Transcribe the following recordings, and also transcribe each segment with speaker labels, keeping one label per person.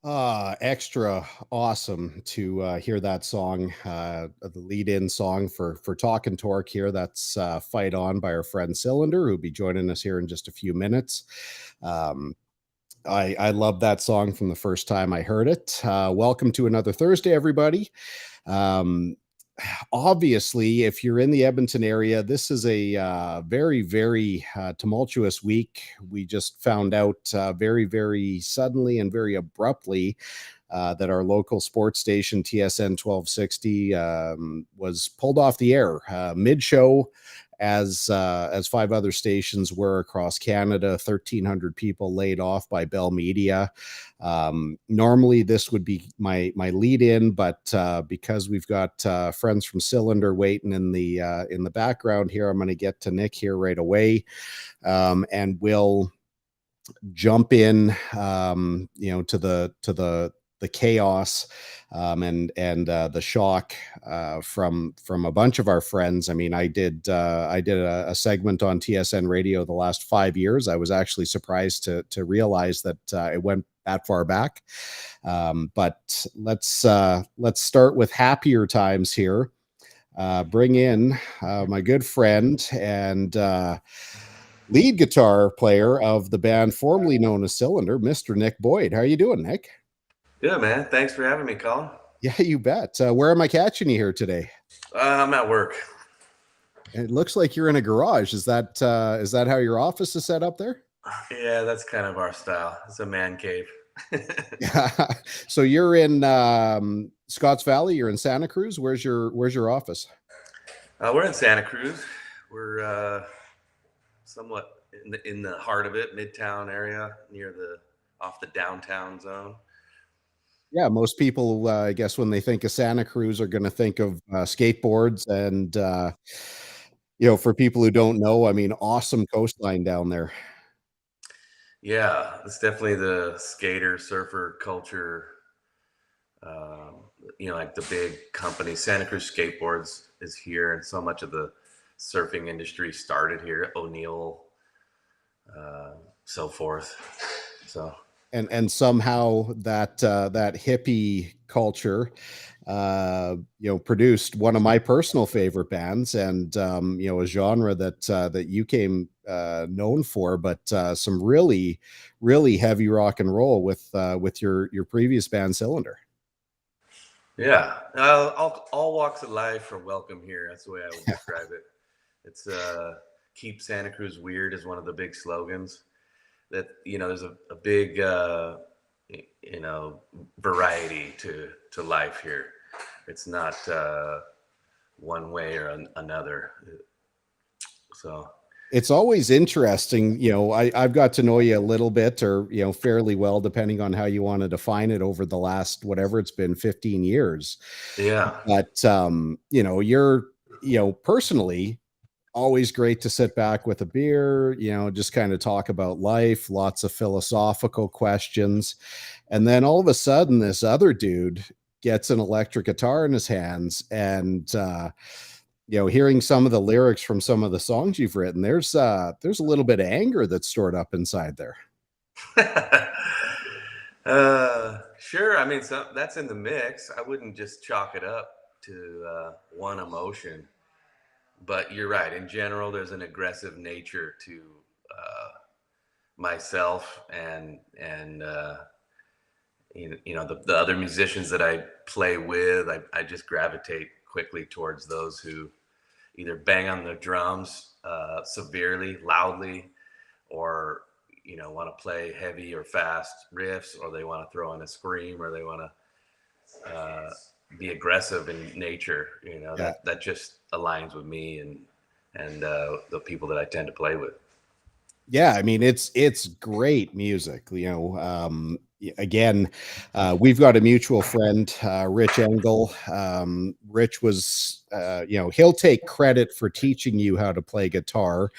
Speaker 1: Extra awesome to hear that song, the lead-in song for Talkin Torque here. That's Fight On by our friend Cylinder, who'll be joining us here in just a few minutes. Um, I love that song from the first time I heard it. Welcome to another Thursday, everybody. Um, Obviously, if you're in the Edmonton area, this is a very, very tumultuous week. We just found out very, very suddenly and very abruptly that our local sports station, TSN 1260, was pulled off the air mid-show, as five other stations were across Canada. 1,300 people laid off by Bell Media. Normally, this would be my lead in, but because we've got friends from Cylinder waiting in the background here, I'm going to get to Nick here right away, and we'll jump in, to the chaos, and the shock from a bunch of our friends. I mean, I did a segment on TSN Radio the last 5 years. I was actually surprised to realize that it went that far back. But let's start with happier times here. Bring in my good friend and lead guitar player of the band formerly known as Cylinder, Mr. Nick Boyd. How are you doing, Nick?
Speaker 2: Yeah, man. Thanks for having me, Colin.
Speaker 1: Yeah, you bet. Where am I catching you here today?
Speaker 2: I'm at work.
Speaker 1: It looks like you're in a garage. Is that how your office is set up there?
Speaker 2: Yeah, that's kind of our style. It's a man cave.
Speaker 1: Yeah. So you're in Scotts Valley. You're in Santa Cruz. Where's your office?
Speaker 2: We're in Santa Cruz. We're somewhat in the heart of it, Midtown area, near the off the downtown zone.
Speaker 1: Yeah, most people, I guess, when they think of Santa Cruz, are going to think of skateboards, and for people who don't know, I mean, awesome coastline down there.
Speaker 2: Yeah, it's definitely the skater surfer culture. Like the big company, Santa Cruz Skateboards is here, and so much of the surfing industry started here. O'Neill, so forth. So
Speaker 1: And somehow that hippie culture produced one of my personal favorite bands, and a genre that you came known for, but some really, really heavy rock and roll with your previous band Cylinder.
Speaker 2: yeah, all walks of life are welcome here. That's the way I would describe it. It's keep Santa Cruz weird is one of the big slogans. That there's a big variety to life here. It's not one way or another. So
Speaker 1: It's always interesting. I've got to know you a little bit, or fairly well, depending on how you want to define it, over the last, whatever it's been, 15 years.
Speaker 2: yeah,
Speaker 1: But you're personally always great to sit back with a beer, just kind of talk about life, lots of philosophical questions. And then all of a sudden, this other dude gets an electric guitar in his hands, and hearing some of the lyrics from some of the songs you've written, there's a little bit of anger that's stored up inside there.
Speaker 2: sure. I mean, that's in the mix. I wouldn't just chalk it up to one emotion. But you're right. In general, there's an aggressive nature to myself and the other musicians that I play with. I just gravitate quickly towards those who either bang on the drums severely, loudly, or want to play heavy or fast riffs, or they want to throw in a scream, or they want to be aggressive in nature.
Speaker 1: Yeah.
Speaker 2: That just aligns with me and the people that I tend to play with.
Speaker 1: Yeah, I mean, it's great music. Again, we've got a mutual friend, Rich Engel. Rich was, he'll take credit for teaching you how to play guitar.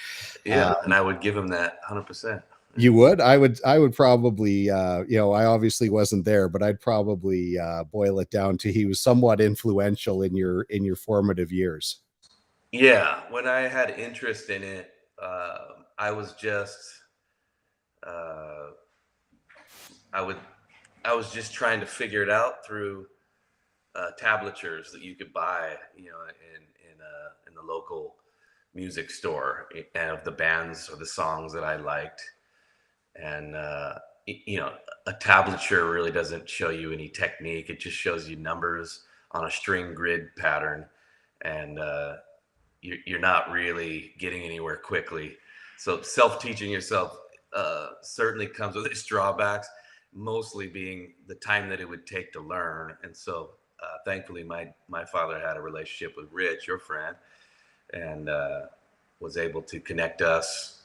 Speaker 2: Yeah, and I would give him that 100%.
Speaker 1: You would? I would probably, I obviously wasn't there, but I'd probably boil it down to he was somewhat influential in your formative years.
Speaker 2: Yeah, when I had interest in it, I was just, uh, I would I was just trying to figure it out through tablatures that you could buy, in the local music store, and of the bands or the songs that I liked. And a tablature really doesn't show you any technique. It just shows you numbers on a string grid pattern, and you're not really getting anywhere quickly. So self-teaching yourself certainly comes with its drawbacks, mostly being the time that it would take to learn. And so thankfully my father had a relationship with Rich, your friend, and was able to connect us.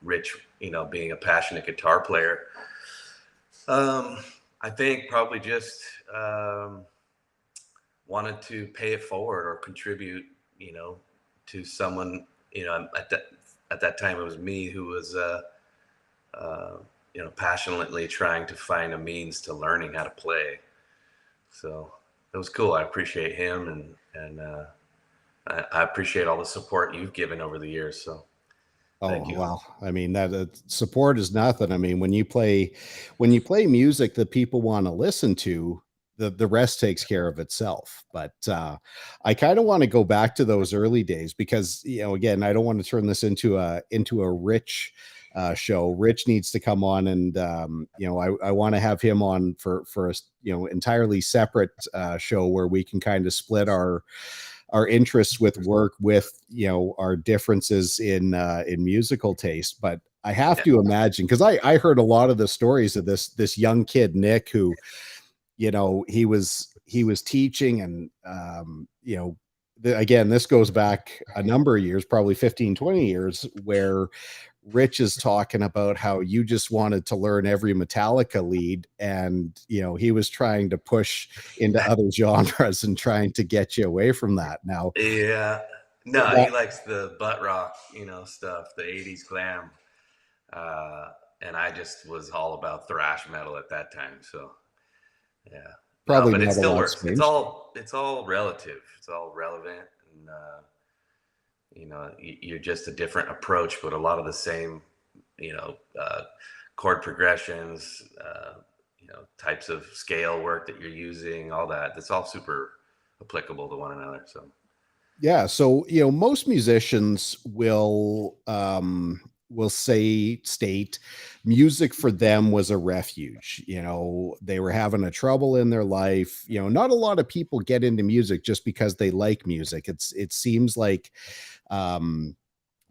Speaker 2: Rich, being a passionate guitar player, um, I think probably just wanted to pay it forward or contribute, you know, to someone, at that time it was me who was, uh, passionately trying to find a means to learning how to play. So it was cool. I appreciate him, and I appreciate all the support you've given over the years. So thank
Speaker 1: Oh,
Speaker 2: you.
Speaker 1: well, I mean, that support is nothing. I mean, when you play music that people wanna listen to, the rest takes care of itself. But, I kinda wanna go back to those early days because, again, I don't wanna turn this into a Rich, show. Rich needs to come on and, I wanna have him on for a entirely separate, show where we can kinda split our interests with work with our differences in musical taste. But I have
Speaker 2: Yeah.
Speaker 1: to imagine, because I heard a lot of the stories of this young kid Nick, who he was teaching, and again, this goes back a number of years, probably 15, 20 years, where Rich is talking about how you just wanted to learn every Metallica lead, and he was trying to push into other genres and trying to get you away from that. Now,
Speaker 2: Yeah. No, he
Speaker 1: that
Speaker 2: likes the butt rock, stuff, the 80s glam. Uh, and I just was all about thrash metal at that time. So, yeah. No,
Speaker 1: probably
Speaker 2: but it
Speaker 1: not a
Speaker 2: still
Speaker 1: lot's
Speaker 2: works. It's
Speaker 1: changed.
Speaker 2: all relative. It's all relevant, and you're just a different approach, but a lot of the same, chord progressions, types of scale work that you're using, all that. That's all super applicable to one another. So,
Speaker 1: Yeah, so most musicians will state music for them was a refuge. They were having a trouble in their life. Not a lot of people get into music just because they like music. It seems like um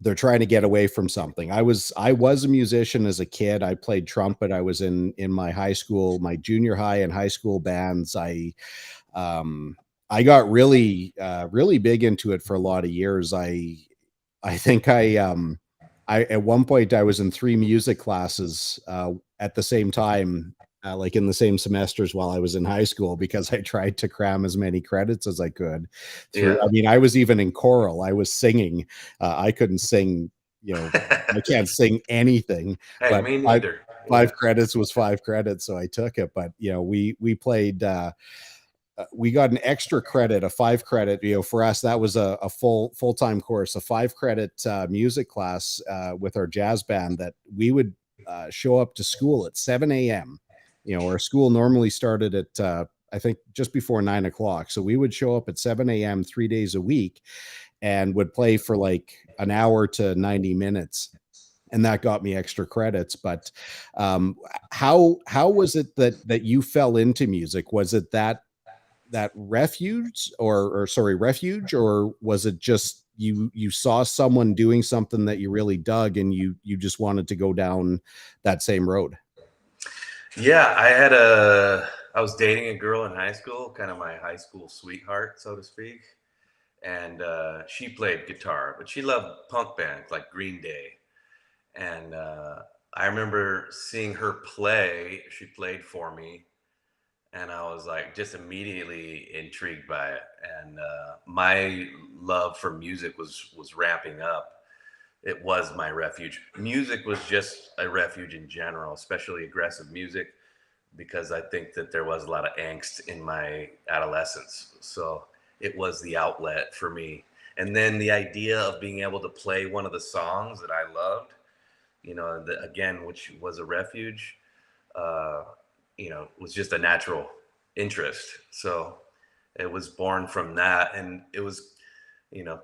Speaker 1: they're trying to get away from something. I was a musician as a kid. I played trumpet. I was in my high school, my junior high and high school bands. Um I got really big into it for a lot of years. I think I at one point I was in 3 music classes, at the same time, like in the same semesters while I was in high school, because I tried to cram as many credits as I could through.
Speaker 2: yeah.
Speaker 1: I mean, I was even in choral. I was singing. I couldn't sing, you know, I can't sing anything,
Speaker 2: Hey,
Speaker 1: but
Speaker 2: me
Speaker 1: 5
Speaker 2: neither.
Speaker 1: 5
Speaker 2: Yeah.
Speaker 1: credits was 5 credits, so I took it. But, we played, we got an extra credit, a 5 credit. For us, that was a full-time course, a 5 credit music class with our jazz band, that we would show up to school at 7 a.m. Our school normally started at I think just before 9 o'clock, so we would show up at 7 a.m. 3 days a week and would play for like an hour to 90 minutes, and that got me extra credits. But how was it that you fell into music? Was it that refuge, or was it just you saw someone doing something that you really dug, and you just wanted to go down that same road?
Speaker 2: Yeah, I was dating a girl in high school, kind of my high school sweetheart, so to speak. And she played guitar, but she loved punk bands like Green Day. And I remember seeing her play. She played for me, and I was like just immediately intrigued by it. And my love for music was ramping up. It was my refuge. Music was just a refuge in general, especially aggressive music, because I think that there was a lot of angst in my adolescence. So it was the outlet for me. And then the idea of being able to play one of the songs that I loved, again, which was a refuge, uh, was just a natural interest. So it was born from that, and it was,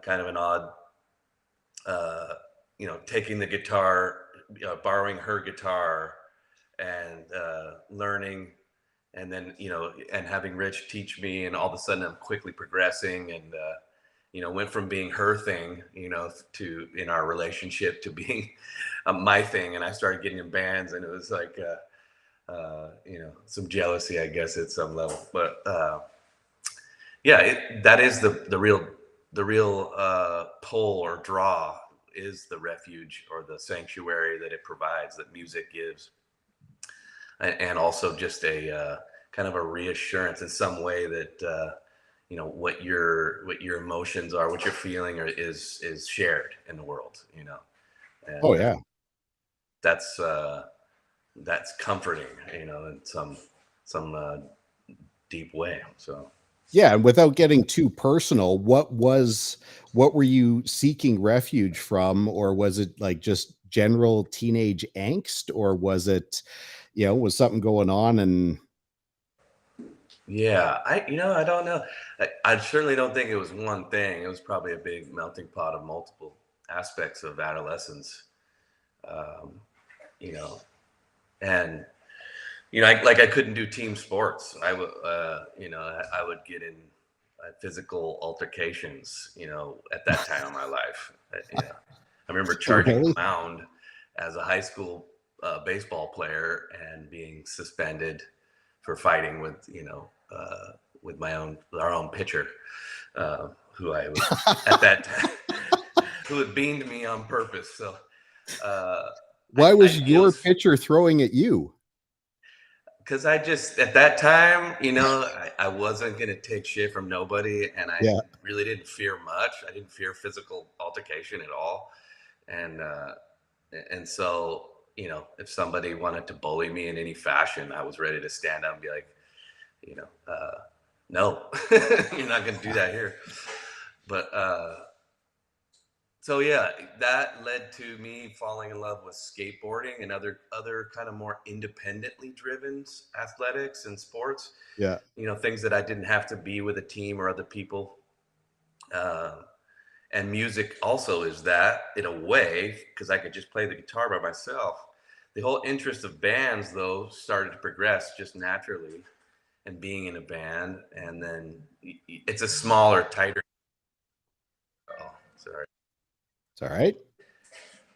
Speaker 2: kind of an odd, uh, taking the guitar, borrowing her guitar, and learning, and then and having Rich teach me, and all of a sudden I'm quickly progressing, and went from being her thing, to in our relationship to being my thing, and I started getting in bands, and it was like some jealousy, I guess, at some level, but yeah, that is the real pull or draw, is the refuge or the sanctuary that it provides, that music gives, and also just a kind of a reassurance in some way that what your emotions are, what you're feeling, is shared in the world,
Speaker 1: Oh
Speaker 2: and
Speaker 1: yeah.
Speaker 2: that's comforting, in some deep way. So
Speaker 1: Yeah, and without getting too personal, what were you seeking refuge from, or was it like just general teenage angst, or was it, was something going on and
Speaker 2: yeah, I don't know. I certainly don't think it was one thing. It was probably a big melting pot of multiple aspects of adolescence. Um, you know, and I couldn't do team sports. I would get in physical altercations, at that time of my life. I remember charging
Speaker 1: really?
Speaker 2: a mound as a high school baseball player and being suspended for fighting with our own pitcher, who I was at that time, who had beamed me on purpose. So
Speaker 1: Why
Speaker 2: I
Speaker 1: was
Speaker 2: feel,
Speaker 1: your pitcher throwing at you?
Speaker 2: because I just, at that time, I wasn't going to take shit from nobody, and I
Speaker 1: Yeah.
Speaker 2: really didn't fear much. I didn't fear physical altercation at all. And so, if somebody wanted to bully me in any fashion, I was ready to stand up and be like, no, you're not going to do that here. But so yeah, that led to me falling in love with skateboarding and other kind of more independently driven athletics and sports.
Speaker 1: Yeah.
Speaker 2: Things that I didn't have to be with a team or other people. Uh, and music also is that, in a way, because I could just play the guitar by myself. The whole interest of bands, though, started to progress just naturally, and being in a band, and then it's a smaller, tighter. Oh, sorry.
Speaker 1: It's all right.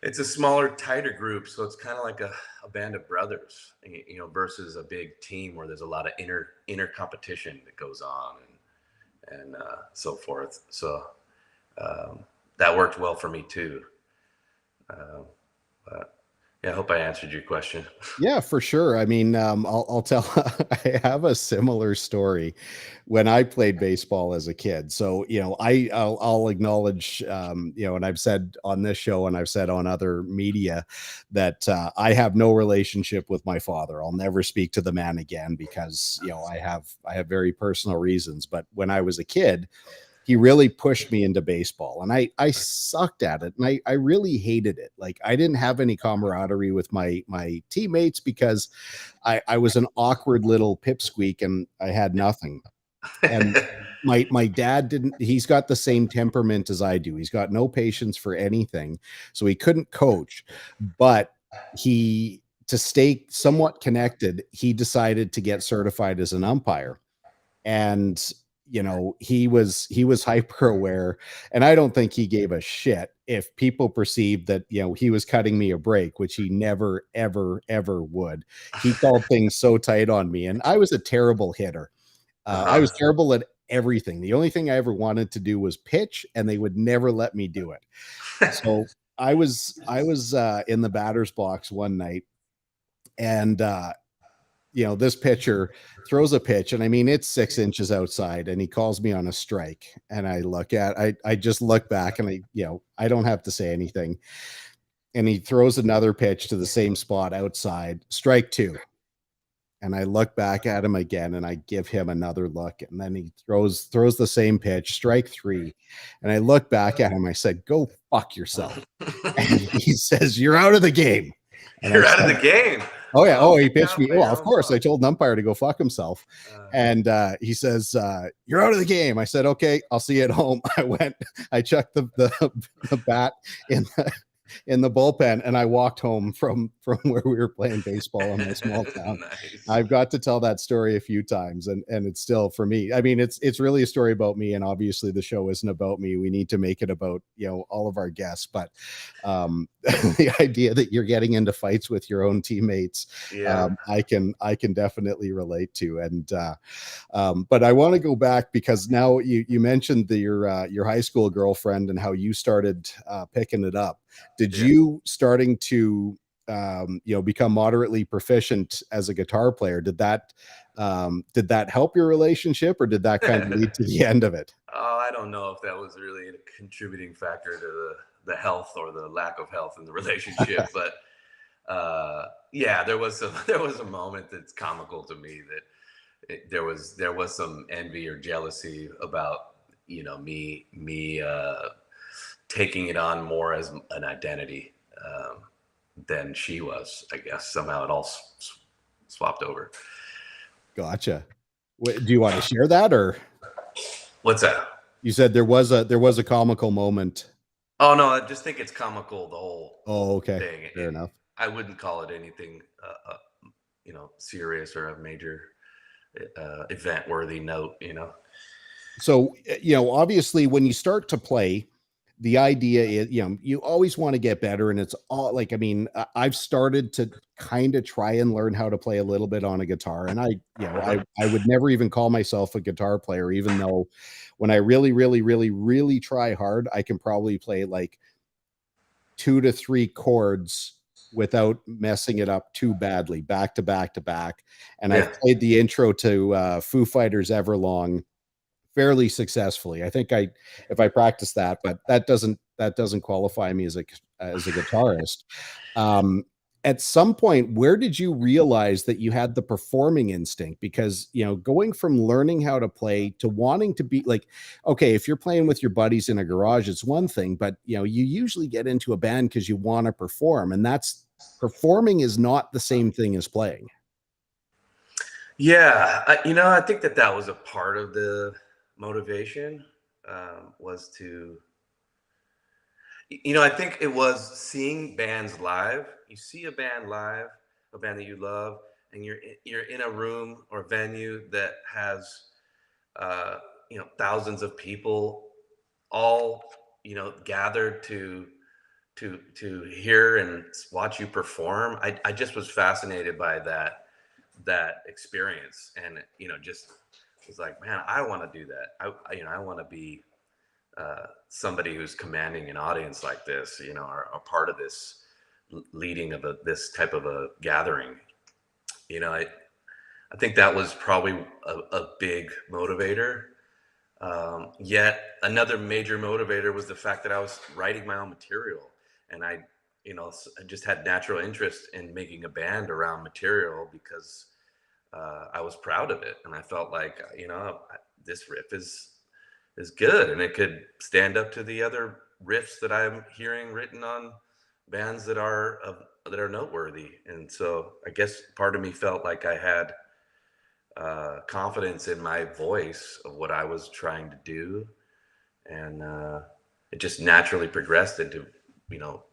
Speaker 2: It's a smaller, tighter group, so it's kind of like a band of brothers, versus a big team where there's a lot of inner competition that goes on, and so forth. So um, that worked well for me too. Uh, but yeah, I hope I answered your question.
Speaker 1: Yeah, for sure. I mean, I'll tell. I have a similar story when I played baseball as a kid. So, I'll acknowledge, and I've said on this show and I've said on other media that I have no relationship with my father. I'll never speak to the man again because I have very personal reasons. But when I was a kid, he really pushed me into baseball, and I sucked at it, and I really hated it. Like, I didn't have any camaraderie with my teammates because I was an awkward little pipsqueak and I had nothing. And my dad didn't, he's got the same temperament as I do. He's got no patience for anything. So he couldn't coach, but to stay somewhat connected, he decided to get certified as an umpire. And he was hyper aware, and I don't think he gave a shit if people perceived that he was cutting me a break, which he never ever ever would. He called things so tight on me, and I was a terrible hitter. I
Speaker 2: Uh-huh.
Speaker 1: was terrible at everything. The only thing I ever wanted to do was pitch, and they would never let me do it. So I was in the batter's box one night, and this pitcher throws a pitch, and I mean, it's 6 inches outside, and he calls me on a strike. And I just look back, and I don't have to say anything. And he throws another pitch to the same spot outside, strike two. And I look back at him again, and I give him another look, and then he throws the same pitch, strike three. And I look back at him, I said, "Go fuck yourself." And he says, "You're out of the game." And I
Speaker 2: You're out of
Speaker 1: said,
Speaker 2: the game.
Speaker 1: Oh yeah. Oh, he
Speaker 2: Look
Speaker 1: pitched
Speaker 2: out,
Speaker 1: me. Well,
Speaker 2: man.
Speaker 1: of
Speaker 2: I'm
Speaker 1: course. I
Speaker 2: pumped.
Speaker 1: told an umpire to go fuck himself,
Speaker 2: Uh,
Speaker 1: and he says, "You're out of the game." I said, "Okay, I'll see you at home." I went. I checked the bat in in the bullpen, and I walked home from where we were playing baseball in my small town.
Speaker 2: nice.
Speaker 1: I've got to tell that story a few times, and it's still for me. I mean, it's really a story about me, and obviously the show isn't about me. We need to make it about all of our guests, but the idea that you're getting into fights with your own teammates,
Speaker 2: Yeah.
Speaker 1: I can definitely relate to, and but I want to go back because now you mentioned your high school girlfriend and how you started picking it up. Did
Speaker 2: Yeah.
Speaker 1: you starting to become moderately proficient as a guitar player? Did that help your relationship, or did that kind of lead to the end of it?
Speaker 2: Oh, I don't know if that was really a contributing factor to the health or the lack of health in the relationship, but yeah, there was a moment that's comical to me that there was some envy or jealousy about me taking it on more as an identity than she was. I guess somehow it all swapped over.
Speaker 1: Gotcha. Do you want to share that, or
Speaker 2: What's that?
Speaker 1: you said there was a comical moment?
Speaker 2: Oh no, I just think it's comical, the whole
Speaker 1: Oh, okay,
Speaker 2: thing.
Speaker 1: fair enough.
Speaker 2: I wouldn't call it anything, serious or a major event worthy note.
Speaker 1: So obviously when you start to play, the idea is you always want to get better, and it's all like, I mean, I've started to kind of try and learn how to play a little bit on a guitar, and I would never even call myself a guitar player, even though when I really really really really try hard, I can probably play like 2 to 3 chords without messing it up too badly, back to back to back. And I've
Speaker 2: Yeah.
Speaker 1: played the intro to Foo Fighters Everlong fairly successfully. I think if I practice that, but that doesn't qualify me as a guitarist. Um, at some point, where did you realize that you had the performing instinct? Because going from learning how to play to wanting to be like, okay, if you're playing with your buddies in a garage, it's one thing, but you usually get into a band because you want to perform, and that's performing is not the same thing as playing.
Speaker 2: Yeah, I think that was a part of the motivation, was to, I think it was seeing bands live. You see a band live, a band that you love, and you're in a room or venue that has, thousands of people all, gathered to hear and watch you perform. I just was fascinated by that experience, and just was like, man, I want to do that. I want to be somebody who's commanding an audience like this, or a part of this leading of this type of a gathering. I think that was probably a big motivator. Yet another major motivator was the fact that I was writing my own material, and I just had natural interest in making a band around material because I was proud of it, and I felt like this riff is good, and it could stand up to the other riffs that I'm hearing written on bands that are noteworthy. And so I guess part of me felt like I had confidence in my voice of what I was trying to do, and it just naturally progressed into you know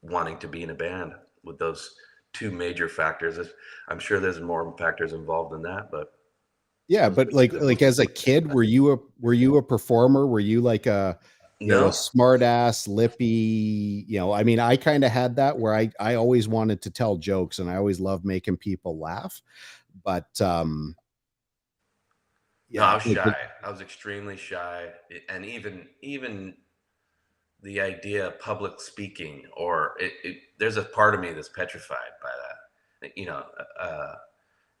Speaker 2: wanting to be in a band with those two major factors. I'm sure there's more factors involved in that, but
Speaker 1: Yeah,
Speaker 2: those
Speaker 1: but
Speaker 2: are two
Speaker 1: like as a kid, were you a performer? Were you like a
Speaker 2: no.
Speaker 1: smart ass, lippy, I mean, I kind of had that where I always wanted to tell jokes, and I always loved making people laugh. But
Speaker 2: No, I
Speaker 1: yeah,
Speaker 2: was shy. I was extremely shy, and even the idea of public speaking, or there's a part of me that's petrified by that.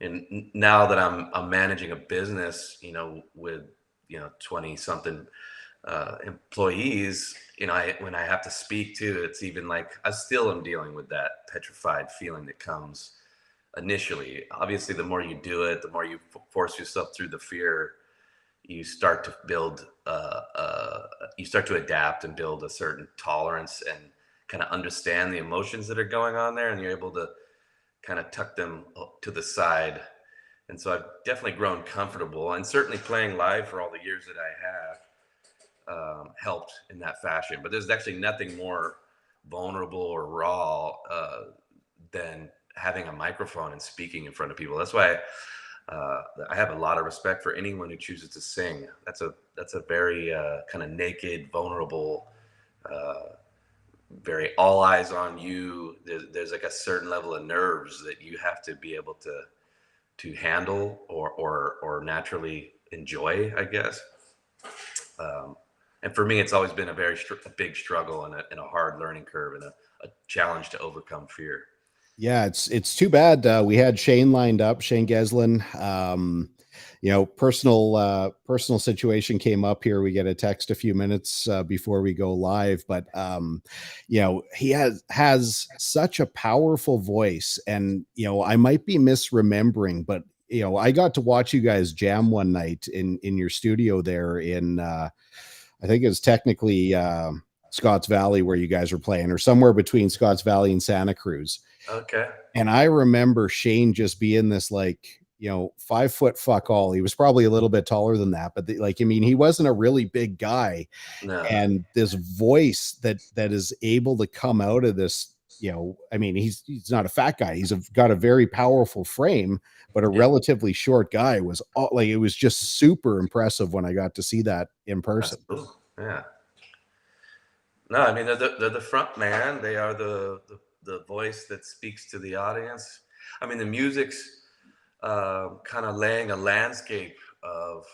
Speaker 2: And now that I'm managing a business, with 20 something employees, when I have to speak to, it's even like I still am dealing with that petrified feeling that comes initially. Obviously, the more you do it, the more you force yourself through the fear, you start to build you start to adapt and build a certain tolerance and kind of understand the emotions that are going on there, and you're able to kind of tuck them to the side. And so I've definitely grown comfortable, and certainly playing live for all the years that I have helped in that fashion. But there's actually nothing more vulnerable or raw than having a microphone and speaking in front of people. That's why I have a lot of respect for anyone who chooses to sing. That's a very kind of naked, vulnerable, uh, very all eyes on you. There's like a certain level of nerves that you have to be able to handle or naturally enjoy, I guess. Um, and for me, it's always been a big struggle and a hard learning curve and a challenge to overcome fear.
Speaker 1: Yeah, it's too bad we had Shane lined up, Shane Geslin. Personal situation came up here. We get a text a few minutes before we go live, but he has such a powerful voice, and I might be misremembering, but I got to watch you guys jam one night in your studio there in I think it's technically Scotts Valley where you guys were playing, or somewhere between Scotts Valley and Santa Cruz.
Speaker 2: Okay.
Speaker 1: And I remember Shane just being this 5 foot fuck all. He was probably a little bit taller than that, but he wasn't a really big guy.
Speaker 2: No.
Speaker 1: And this voice that is able to come out of this, he's not a fat guy. Got a very powerful frame, but a
Speaker 2: Yeah.
Speaker 1: relatively short guy. It was just super impressive when I got to see that in
Speaker 2: That's
Speaker 1: person.
Speaker 2: cool. Yeah. No, I mean they're the front man. They are the voice that speaks to the audience. I mean the music's kind of laying a landscape of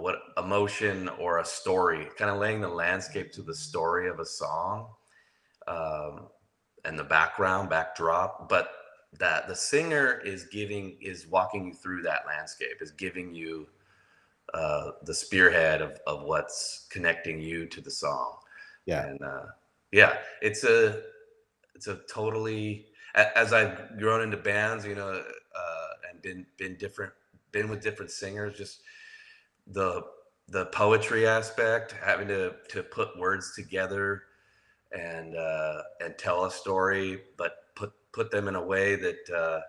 Speaker 2: what emotion or a story, kind of laying the landscape to the story of a song, um, and the backdrop. But that the singer is walking you through that landscape, is giving you the spearhead of what's connecting you to the song.
Speaker 1: Yeah.
Speaker 2: And yeah, it's a totally, as I've grown into bands, and been with different singers, just the the poetry aspect, having to put words together and tell a story, but put them in a way that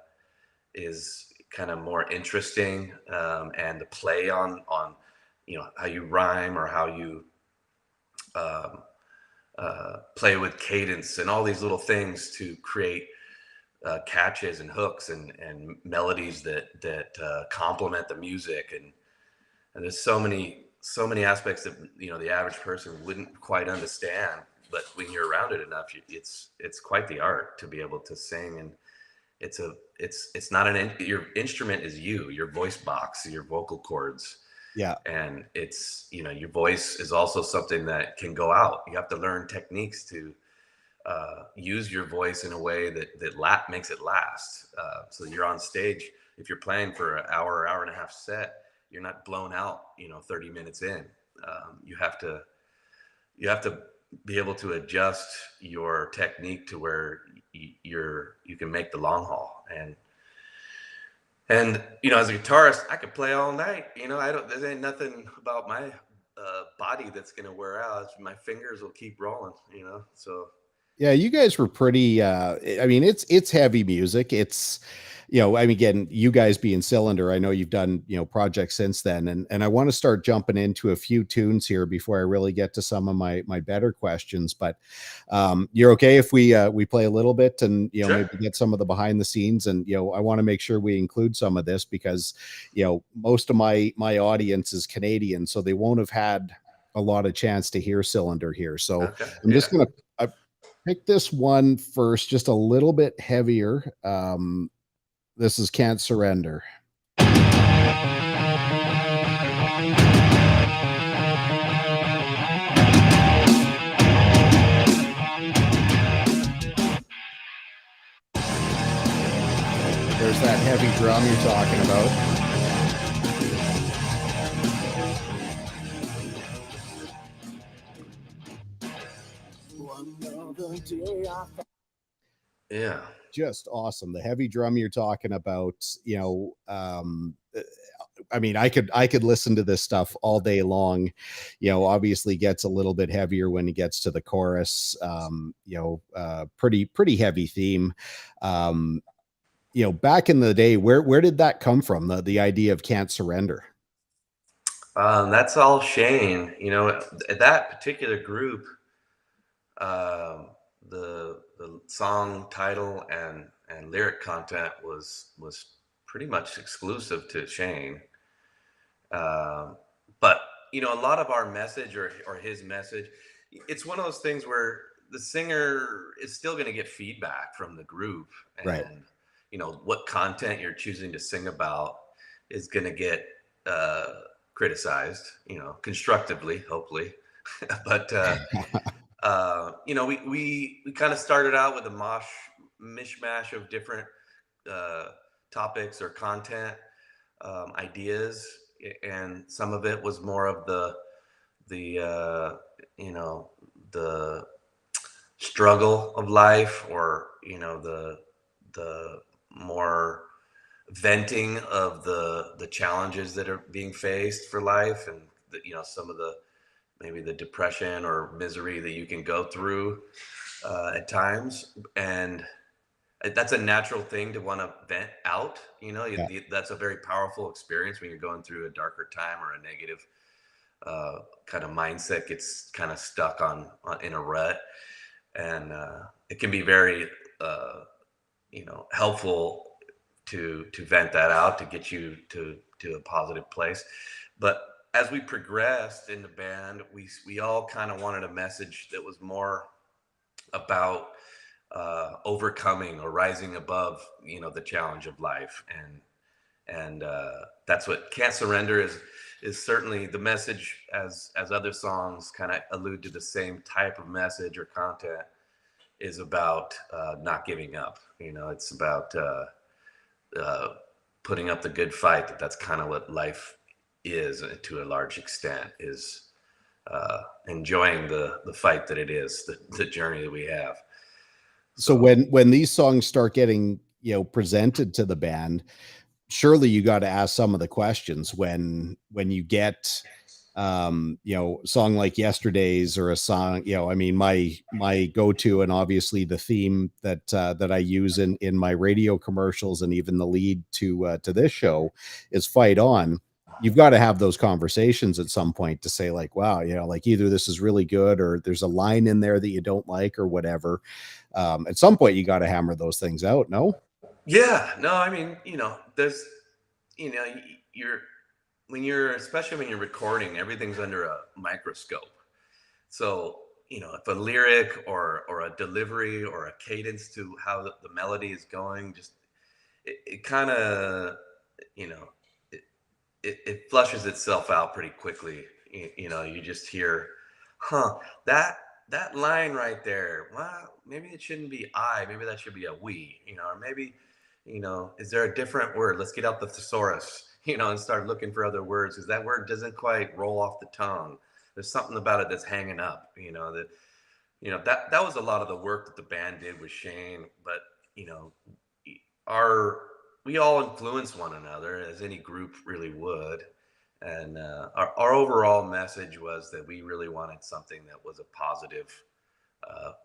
Speaker 2: is kind of more interesting, and the play on how you rhyme or how you um, play with cadence and all these little things to create catches and hooks and melodies that complement the music, and there's so many aspects that the average person wouldn't quite understand, but when you're around it enough, it's quite the art to be able to sing. And it's not your instrument is your voice box, your vocal cords.
Speaker 1: Yeah.
Speaker 2: And it's your voice is also something that can go out. You have to learn techniques to use your voice in a way that makes it last. So you're on stage, if you're playing for an hour and a half set, you're not blown out 30 minutes in. You have to be able to adjust your technique to where you can make the long haul. And as a guitarist, I could play all night. There ain't nothing about my body that's gonna wear out. My fingers will keep rolling. So
Speaker 1: Yeah, you guys were pretty it's heavy music. Again, you guys being Cylinder, I know you've done, projects since then, and I want to start jumping into a few tunes here before I really get to some of my better questions. But you're okay if we play a little bit and
Speaker 2: sure.
Speaker 1: maybe get some of the behind the scenes, and I want to make sure we include some of this because most of my audience is Canadian, so they won't have had a lot of chance to hear Cylinder here. So
Speaker 2: Okay.
Speaker 1: I'm
Speaker 2: Yeah.
Speaker 1: just gonna pick this one first, just a little bit heavier. This is Can't Surrender. There's that heavy drum you're talking about.
Speaker 2: Yeah.
Speaker 1: Just awesome. The heavy drum you're talking about, I mean, I could listen to this stuff all day long. Obviously gets a little bit heavier when he gets to the chorus. Pretty heavy theme. Um, Back in the day, where did that come from? The idea of Can't Surrender.
Speaker 2: That's all Shane. That particular group, um, the song title and lyric content was pretty much exclusive to Shane. Um, but a lot of our message or his message, it's one of those things where the singer is still going to get feedback from the group,
Speaker 1: Right.
Speaker 2: and what content you're choosing to sing about is going to get uh, criticized, constructively, hopefully. But we kind of started out with a mishmash of different uh, topics or content ideas, and some of it was more of the the struggle of life, or the more venting of the challenges that are being faced for life, and some of the maybe the depression or misery that you can go through at times. And that's a natural thing to want to vent out.
Speaker 1: Yeah.
Speaker 2: That's a very powerful experience when you're going through a darker time, or a negative kind of mindset gets kind of stuck on in a rut. And it can be very helpful to vent that out, to get you to a positive place. But as we progressed in the band, we all kind of wanted a message that was more about overcoming or rising above the challenge of life. And that's what Can't Surrender is certainly the message, as other songs kind of allude to the same type of message or content, is about not giving up. It's about putting up the good fight. That's kind of what life is, to a large extent, is enjoying the fight that it is, the journey that we have.
Speaker 1: So
Speaker 2: So
Speaker 1: when these songs start getting, presented to the band, surely you got to ask some of the questions when you get song like Yesterday's, or a song, I mean, my go-to, and obviously the theme that I use in my radio commercials, and even the lead to this show, is Fight On. You've got to have those conversations at some point to say, like, wow, like, either this is really good, or there's a line in there that you don't like, or whatever. At some point you got to hammer those things out. No.
Speaker 2: yeah, no, I mean, there's, you're especially when you're recording, everything's under a microscope. So, if a lyric or a delivery or a cadence to how the melody is going, just it kind of, you know, it, it flushes itself out pretty quickly. You just hear, huh, that that line right there. Well, maybe it shouldn't be I. Maybe that should be a we. Or maybe, is there a different word? Let's get out the thesaurus, and start looking for other words, because that word doesn't quite roll off the tongue. There's something about it that's hanging up. That was a lot of the work that the band did with Shane. But you know, our we all influence one another, as any group really would. And our overall message was that we really wanted something that was a positive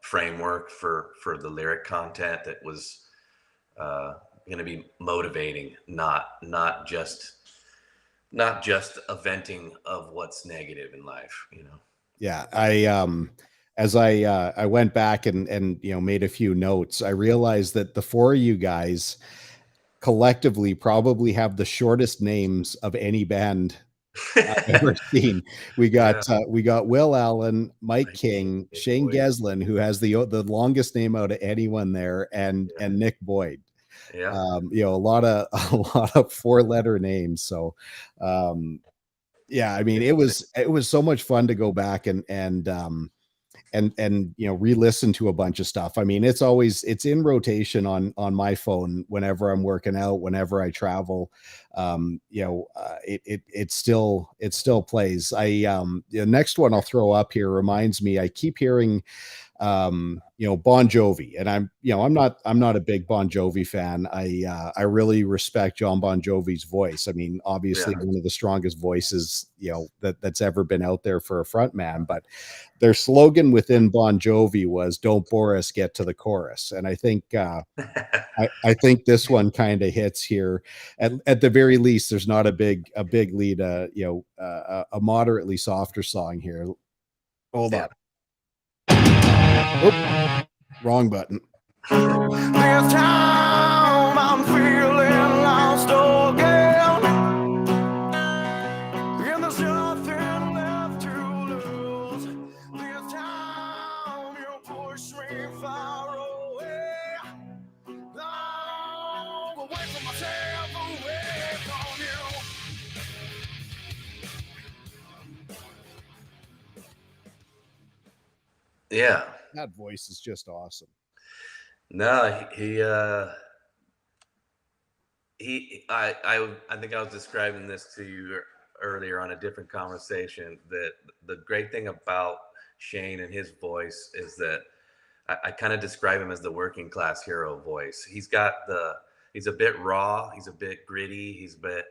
Speaker 2: framework for the lyric content, that was going to be motivating, not just a venting of what's negative in life.
Speaker 1: Yeah, as I went back and made a few notes, I realized that the four of you guys collectively probably have the shortest names of any band I've ever seen.
Speaker 2: Yeah,
Speaker 1: We got Will Allen, Mike
Speaker 2: Mike King,
Speaker 1: King,
Speaker 2: Nick
Speaker 1: Shane
Speaker 2: Boyd.
Speaker 1: Geslin, who has the longest name out of anyone there, and Nick Boyd.
Speaker 2: Yeah,
Speaker 1: A lot of a lot of four-letter names. So yeah, I mean, it was so much fun to go back and re-listen to a bunch of stuff. I mean, it's in rotation on my phone whenever I'm working out, whenever I travel. It still plays. The next one I'll throw up here reminds me, I keep hearing Bon Jovi, and I'm not a big Bon Jovi fan. I really respect John Bon Jovi's voice. I mean,
Speaker 2: Yeah.
Speaker 1: obviously one of the strongest voices, that's ever been out there for a front man, but their slogan within Bon Jovi was "Don't bore us, get to the chorus." And I think this one kind of hits here. At the very least, there's not a big lead, a moderately softer song here. Hold
Speaker 2: Yeah.
Speaker 1: on. Oop, wrong button.
Speaker 3: This time I'm feeling lost again, and there's nothing left to lose. This time you push me far away, long away from myself, away from you.
Speaker 2: Yeah.
Speaker 1: That voice is just awesome.
Speaker 2: No, I think I was describing this to you earlier on a different conversation, that the great thing about Shane and his voice is that I kind of describe him as the working class hero voice. He's a bit raw, he's a bit gritty, he's a bit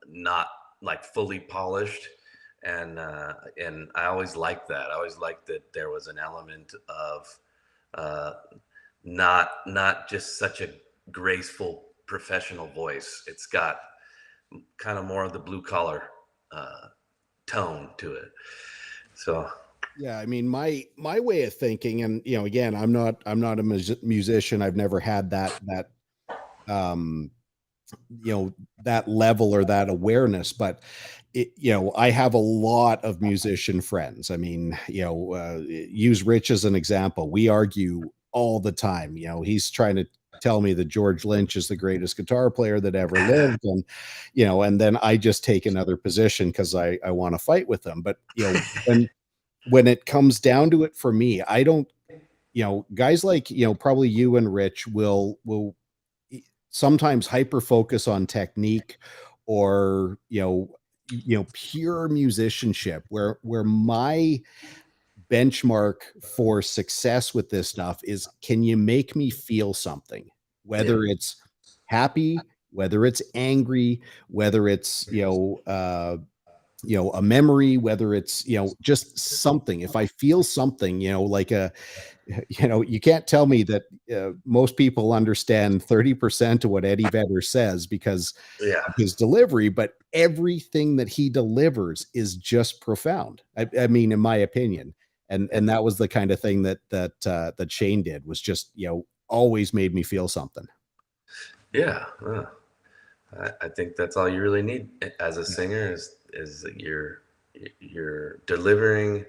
Speaker 2: not like fully polished, and I always liked that. I always liked that there was an element of uh, not just such a graceful professional voice. It's got kind of more of the blue collar tone to it. So
Speaker 1: Yeah, I mean, my way of thinking, and again, I'm not a musician. I've never had um you know that level or that awareness, but I have a lot of musician friends. I mean, use Rich as an example. We argue all the time. He's trying to tell me that George Lynch is the greatest guitar player that ever lived, and then I just take another position because I want to fight with them. But when it comes down to it, for me, I don't, guys like, probably you and Rich will sometimes hyper focus on technique, or pure musicianship, where my benchmark for success with this stuff is, can you make me feel something,
Speaker 2: yeah,
Speaker 1: whether it's happy, whether it's angry, whether it's a memory, whether it's just something. If I feel something, like you can't tell me that most people understand 30% of what Eddie Vedder says because
Speaker 2: yeah,
Speaker 1: of his delivery, but everything that he delivers is just profound. I mean, in my opinion, and that was the kind of thing that Shane did, was just always made me feel something.
Speaker 2: yeah. I think that's all you really need as a singer, is that you're delivering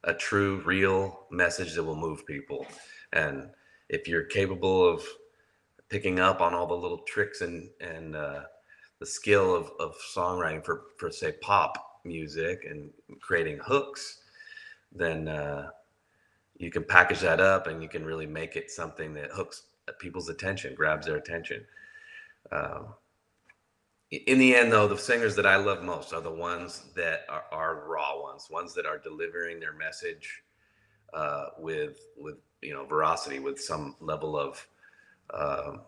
Speaker 2: a true, real message that will move people. And if you're capable of picking up on all the little tricks and the skill of songwriting for say pop music and creating hooks, then you can package that up and you can really make it something that hooks people's attention, grabs their attention. Um, in the end, though, the singers that I love most are the ones that are raw ones that are delivering their message with veracity, with some level of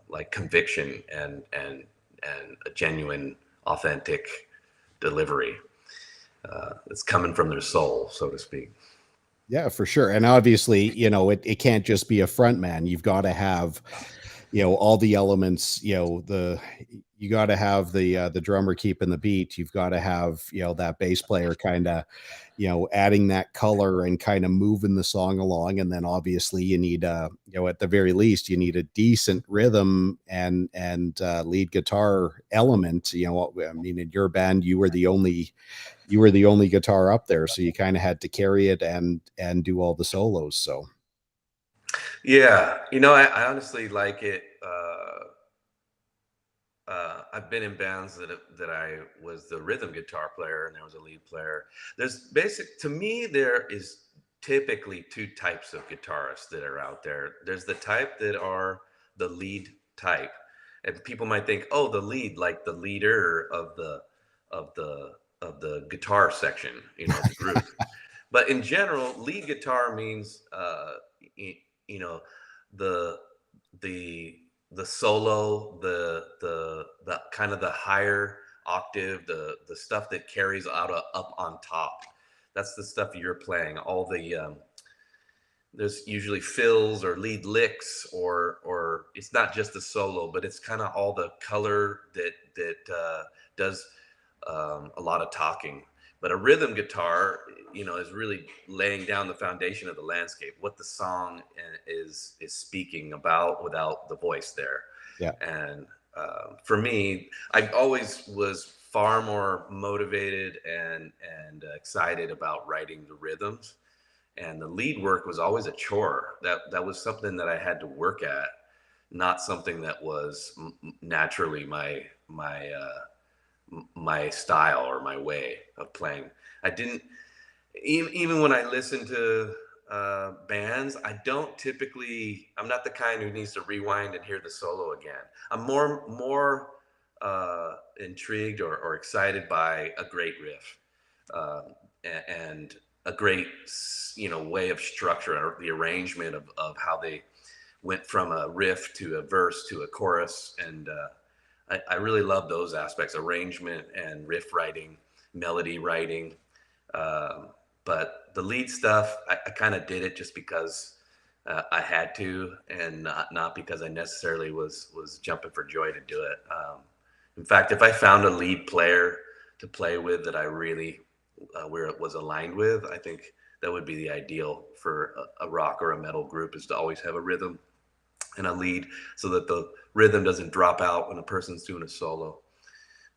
Speaker 2: like conviction and a genuine, authentic delivery. It's coming from their soul, so to speak.
Speaker 1: Yeah, for sure. And obviously, it can't just be a front man. You've got to have, all the elements, you got to have the drummer keeping the beat. You've got to have, that bass player kind of, adding that color and kind of moving the song along. And then obviously you need at the very least, you need a decent rhythm and lead guitar element. I mean, in your band, you were the only guitar up there, so you kind of had to carry it and do all the solos. So
Speaker 2: Yeah, I honestly like it. I've been in bands that I was the rhythm guitar player and there was a lead player. To me, there is typically two types of guitarists that are out there. There's the type that are the lead type, and people might think, oh, the lead, like the leader of the of the guitar section, the group. But in general, lead guitar means you know, the the the solo, the kind of the higher octave, the stuff that carries out up on top. That's the stuff you're playing. All the there's usually fills or lead licks, or it's not just the solo, but it's kind of all the color that does a lot of talking. But a rhythm guitar, is really laying down the foundation of the landscape, what the song is speaking about without the voice there.
Speaker 1: Yeah.
Speaker 2: And for me, I always was far more motivated and excited about writing the rhythms, and the lead work was always a chore. That was something that I had to work at, not something that was naturally my style or my way of playing. I didn't even when I listen to bands, I don't typically. I'm not the kind who needs to rewind and hear the solo again. I'm more intrigued or excited by a great riff, and a great way of structure, or the arrangement of how they went from a riff to a verse to a chorus. And I really love those aspects: arrangement and riff writing, melody writing. But the lead stuff, I kind of did it just because I had to, and not because I necessarily was jumping for joy to do it. In fact, if I found a lead player to play with that I really where it was aligned with, I think that would be the ideal for a rock or a metal group, is to always have a rhythm and a lead, so that the rhythm doesn't drop out when a person's doing a solo,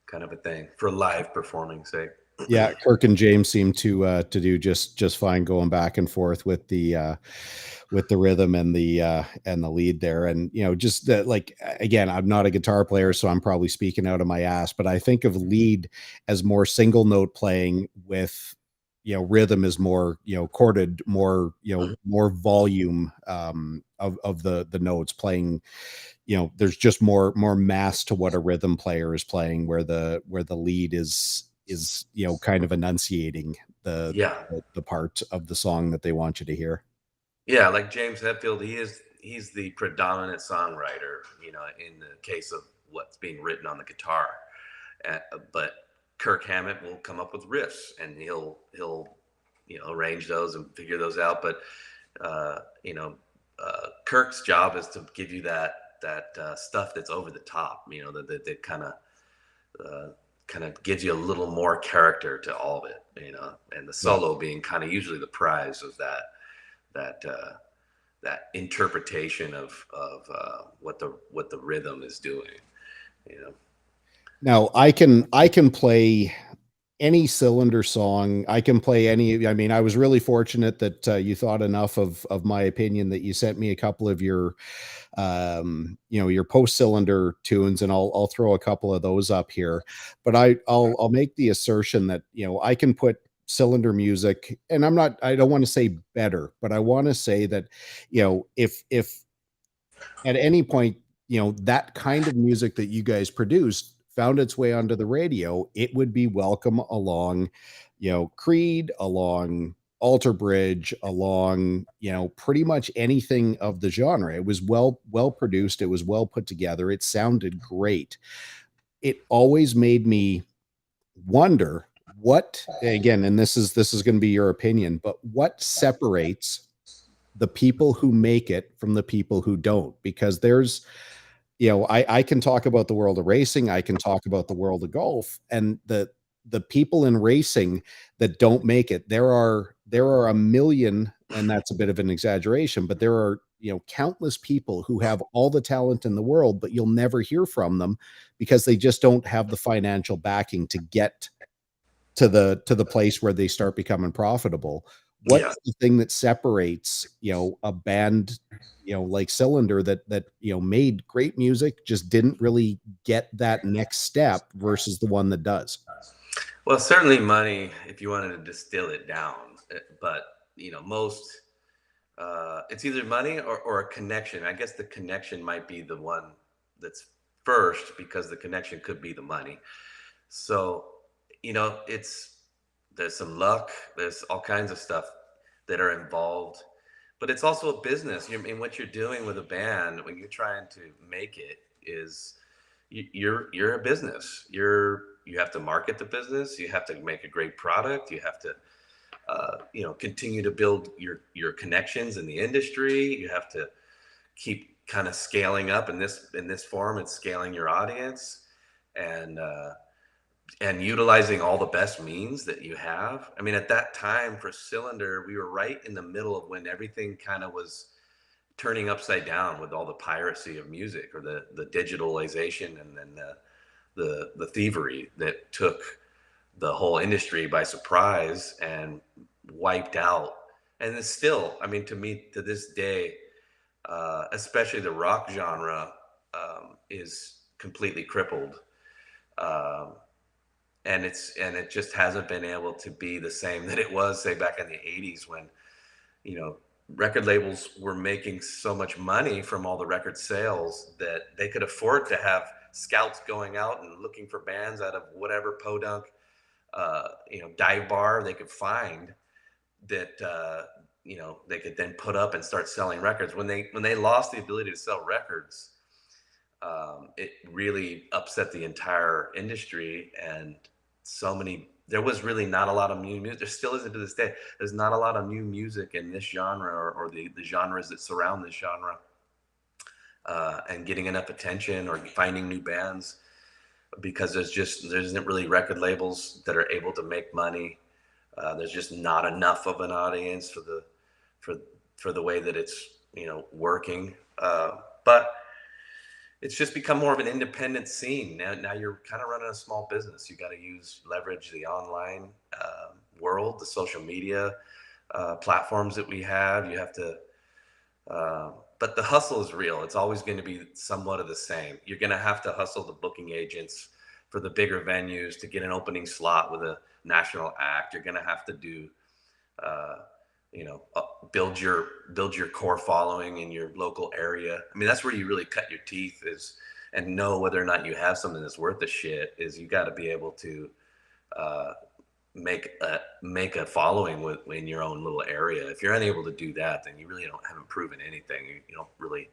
Speaker 2: kind of a thing, for live performing sake.
Speaker 1: Yeah, Kirk and James seem to do just fine going back and forth with the rhythm and the lead there. And just like, again, I'm not a guitar player, so I'm probably speaking out of my ass, but I think of lead as more single note playing, with rhythm is more chorded, more more volume of the notes playing. There's just more mass to what a rhythm player is playing, where the lead is kind of enunciating
Speaker 2: Yeah.
Speaker 1: the part of the song that they want you to hear.
Speaker 2: Yeah, like James Hetfield, he's the predominant songwriter, in the case of what's being written on the guitar. But Kirk Hammett will come up with riffs, and he'll arrange those and figure those out. But Kirk's job is to give you that stuff that's over the top, that kind of gives you a little more character to all of it, and the solo being kind of usually the prize of that interpretation of what the rhythm is doing.
Speaker 1: Now I can play any Cylinder song. I can play any. I mean, I was really fortunate that you thought enough of my opinion that you sent me a couple of your your post Cylinder tunes, and I'll throw a couple of those up here. But I'll make the assertion that I can put Cylinder music, and I don't want to say better, but I want to say that if at any point that kind of music that you guys produced found its way onto the radio, it would be welcome along Creed, along Alter Bridge, along pretty much anything of the genre. It was well produced, it was well put together, it sounded great. It always made me wonder, what, again, and this is going to be your opinion, but what separates the people who make it from the people who don't? Because there's I can talk about the world of racing, I can talk about the world of golf, and the people in racing that don't make it, there are a million, and that's a bit of an exaggeration, but there are countless people who have all the talent in the world, but you'll never hear from them because they just don't have the financial backing to get to the place where they start becoming profitable.
Speaker 2: Yeah.
Speaker 1: What's the thing that separates, a band, like Cylinder, that made great music, just didn't really get that next step, versus the one that does?
Speaker 2: Well, certainly money, if you wanted to distill it down. But most it's either money or a connection. I guess the connection might be the one that's first, because the connection could be the money. So it's there's some luck, there's all kinds of stuff that are involved, but it's also a business. I mean, what you're doing with a band when you're trying to make it is you're a business. You have to market the business. You have to make a great product. You have to continue to build your connections in the industry. You have to keep kind of scaling up in this form and scaling your audience, and utilizing all the best means that you have. I mean, at that time for Cylinder, we were right in the middle of when everything kind of was turning upside down with all the piracy of music, or the digitalization, and then the thievery that took the whole industry by surprise and wiped out. And it's still, I mean, to me, to this day, especially the rock genre, is completely crippled. Um, and it just hasn't been able to be the same that it was, say, back in the 80s, when record labels were making so much money from all the record sales that they could afford to have scouts going out and looking for bands out of whatever podunk dive bar they could find, that they could then put up and start selling records. When they lost the ability to sell records, it really upset the entire industry. And there was really not a lot of new music. There still isn't to this day. There's not a lot of new music in this genre, or the genres that surround this genre, and getting enough attention or finding new bands, because there isn't really record labels that are able to make money. There's just not enough of an audience for the way that it's working. But it's just become more of an independent scene. Now you're kind of running a small business. You got to leverage the online world, the social media platforms that we have. You have to, but the hustle is real. It's always going to be somewhat of the same. You're going to have to hustle the booking agents for the bigger venues to get an opening slot with a national act. You're going to have to do, build your core following in your local area. I mean, that's where you really cut your teeth, and know whether or not you have something that's worth a shit. Is you got to be able to make a following in your own little area. If you're unable to do that, then you really haven't proven anything. You don't really.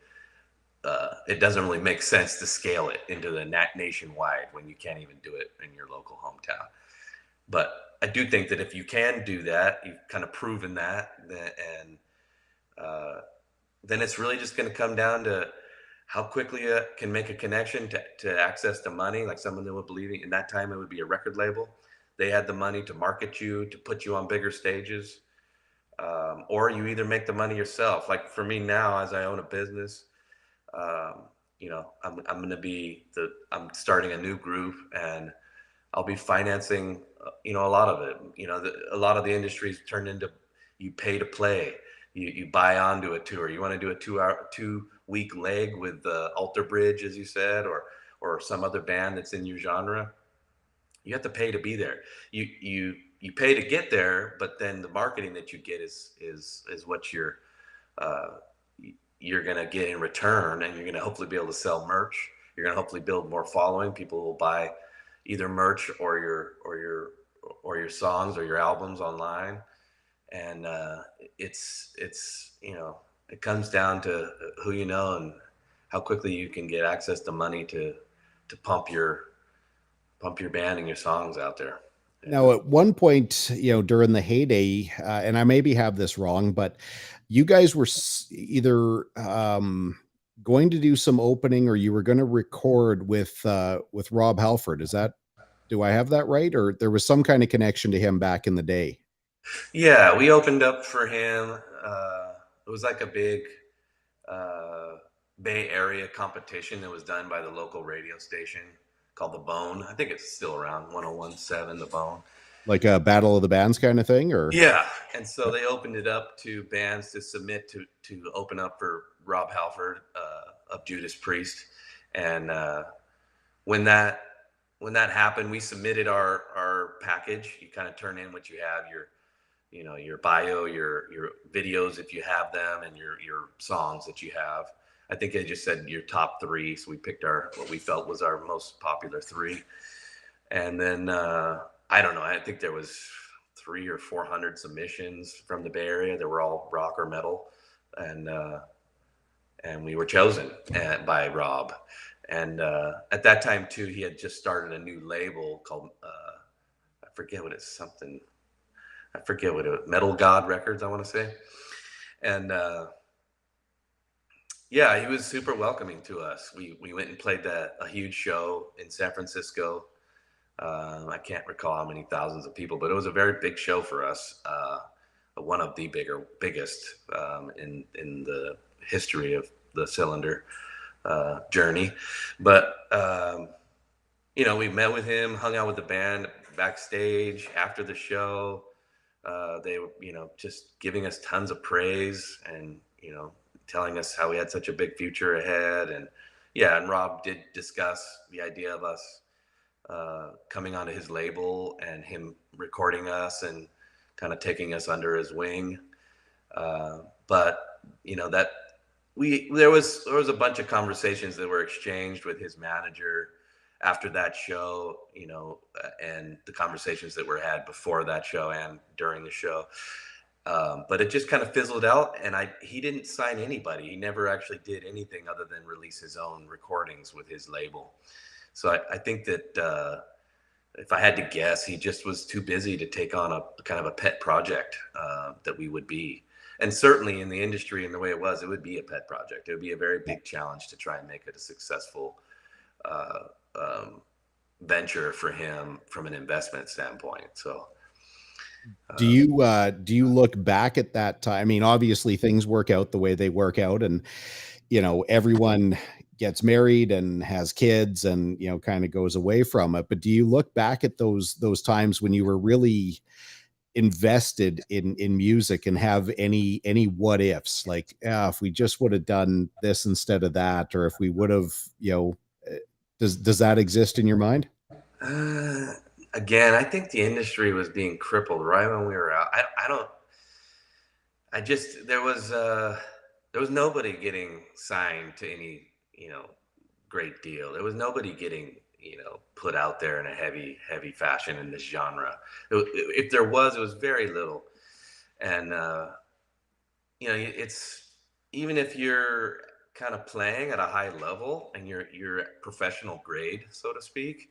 Speaker 2: It doesn't really make sense to scale it into the nationwide when you can't even do it in your local hometown. But I do think that if you can do that, you've kind of proven that, and then it's really just going to come down to how quickly you can make a connection to access to money. Like someone that would believe it. In that time, it would be a record label. They had the money to market you, to put you on bigger stages, or you either make the money yourself. Like for me now, as I own a business, I'm starting a new group, and I'll be financing, a lot of it. A lot of the industries turned into, you pay to play. You buy onto a tour. You want to do a 2-week leg with Alter Bridge, as you said, or some other band that's in your genre. You have to pay to be there. You pay to get there, but then the marketing that you get is what you're going to get in return, and you're going to hopefully be able to sell merch. You're going to hopefully build more following. People will buy either merch or your songs or your albums online. And it's it comes down to who you know and how quickly you can get access to money to pump your band and your songs out there.
Speaker 1: Now, at one point, during the heyday, and I maybe have this wrong, but you guys were either going to do some opening, or you were going to record with Rob Halford. Do I have that right? Or there was some kind of connection to him back in the day?
Speaker 2: Yeah, we opened up for him. It was like a big Bay Area competition that was done by the local radio station called The Bone. I think it's still around, 101.7 The Bone.
Speaker 1: Like a Battle of the Bands kind of thing, or?
Speaker 2: Yeah, and so they opened it up to bands to submit to open up for Rob Halford of Judas Priest. And when that happened, we submitted our package. You kind of turn in what you have, your bio, your videos if you have them, and your songs that you have. I think they just said your top 3, so we picked what we felt was our most popular 3. And then I don't know, I think there was 300 or 400 submissions from the Bay Area. They were all rock or metal, and we were chosen by Rob. And at that time too, he had just started a new label called I forget what it's something. I forget what it, Metal God Records, I want to say. And yeah, he was super welcoming to us. We went and played a huge show in San Francisco. I can't recall how many thousands of people, but it was a very big show for us. One of the biggest in the history of the Cylinder journey. But you know, we met with him, hung out with the band backstage after the show. They were, you know, just giving us tons of praise and, you know, telling us how we had such a big future ahead. And yeah, and Rob did discuss the idea of us coming onto his label and him recording us and kind of taking us under his wing. But you know, that there was a bunch of conversations that were exchanged with his manager after that show, you know, and the conversations that were had before that show and during the show. But it just kind of fizzled out, and he didn't sign anybody. He never actually did anything other than release his own recordings with his label. So I think that if I had to guess, he just was too busy to take on a kind of a pet project that we would be. And certainly in the industry and the way it would be a pet project. It would be a very big challenge to try and make it a successful venture for him from an investment standpoint. So
Speaker 1: do you look back at that time? I mean, obviously things work out the way they work out, and you know, everyone gets married and has kids and, you know, kind of goes away from it. But do you look back at those times when you were really invested in music and have any what ifs, like, if we just would have done this instead of that, or if we would have, you know, does that exist in your mind?
Speaker 2: Again, I think the industry was being crippled right when we were out. There was nobody getting signed to any, you know, great deal. There was nobody getting, you know, put out there in a heavy fashion in this genre. If there was, it was very little. And you know, it's, even if you're kind of playing at a high level and you're at professional grade, so to speak,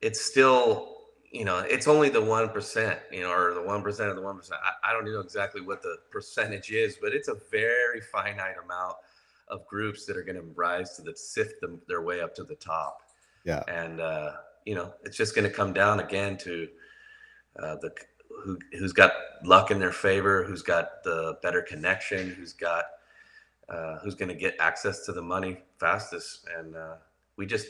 Speaker 2: it's still, you know, it's only the 1%, you know, or the 1% of the 1%. I don't know exactly what the percentage is, but it's a very finite amount of groups that are going to rise to sift their way up to the top.
Speaker 1: Yeah.
Speaker 2: And, you know, it's just going to come down again to who's got luck in their favor, who's got the better connection, who's going to get access to the money fastest. And we just,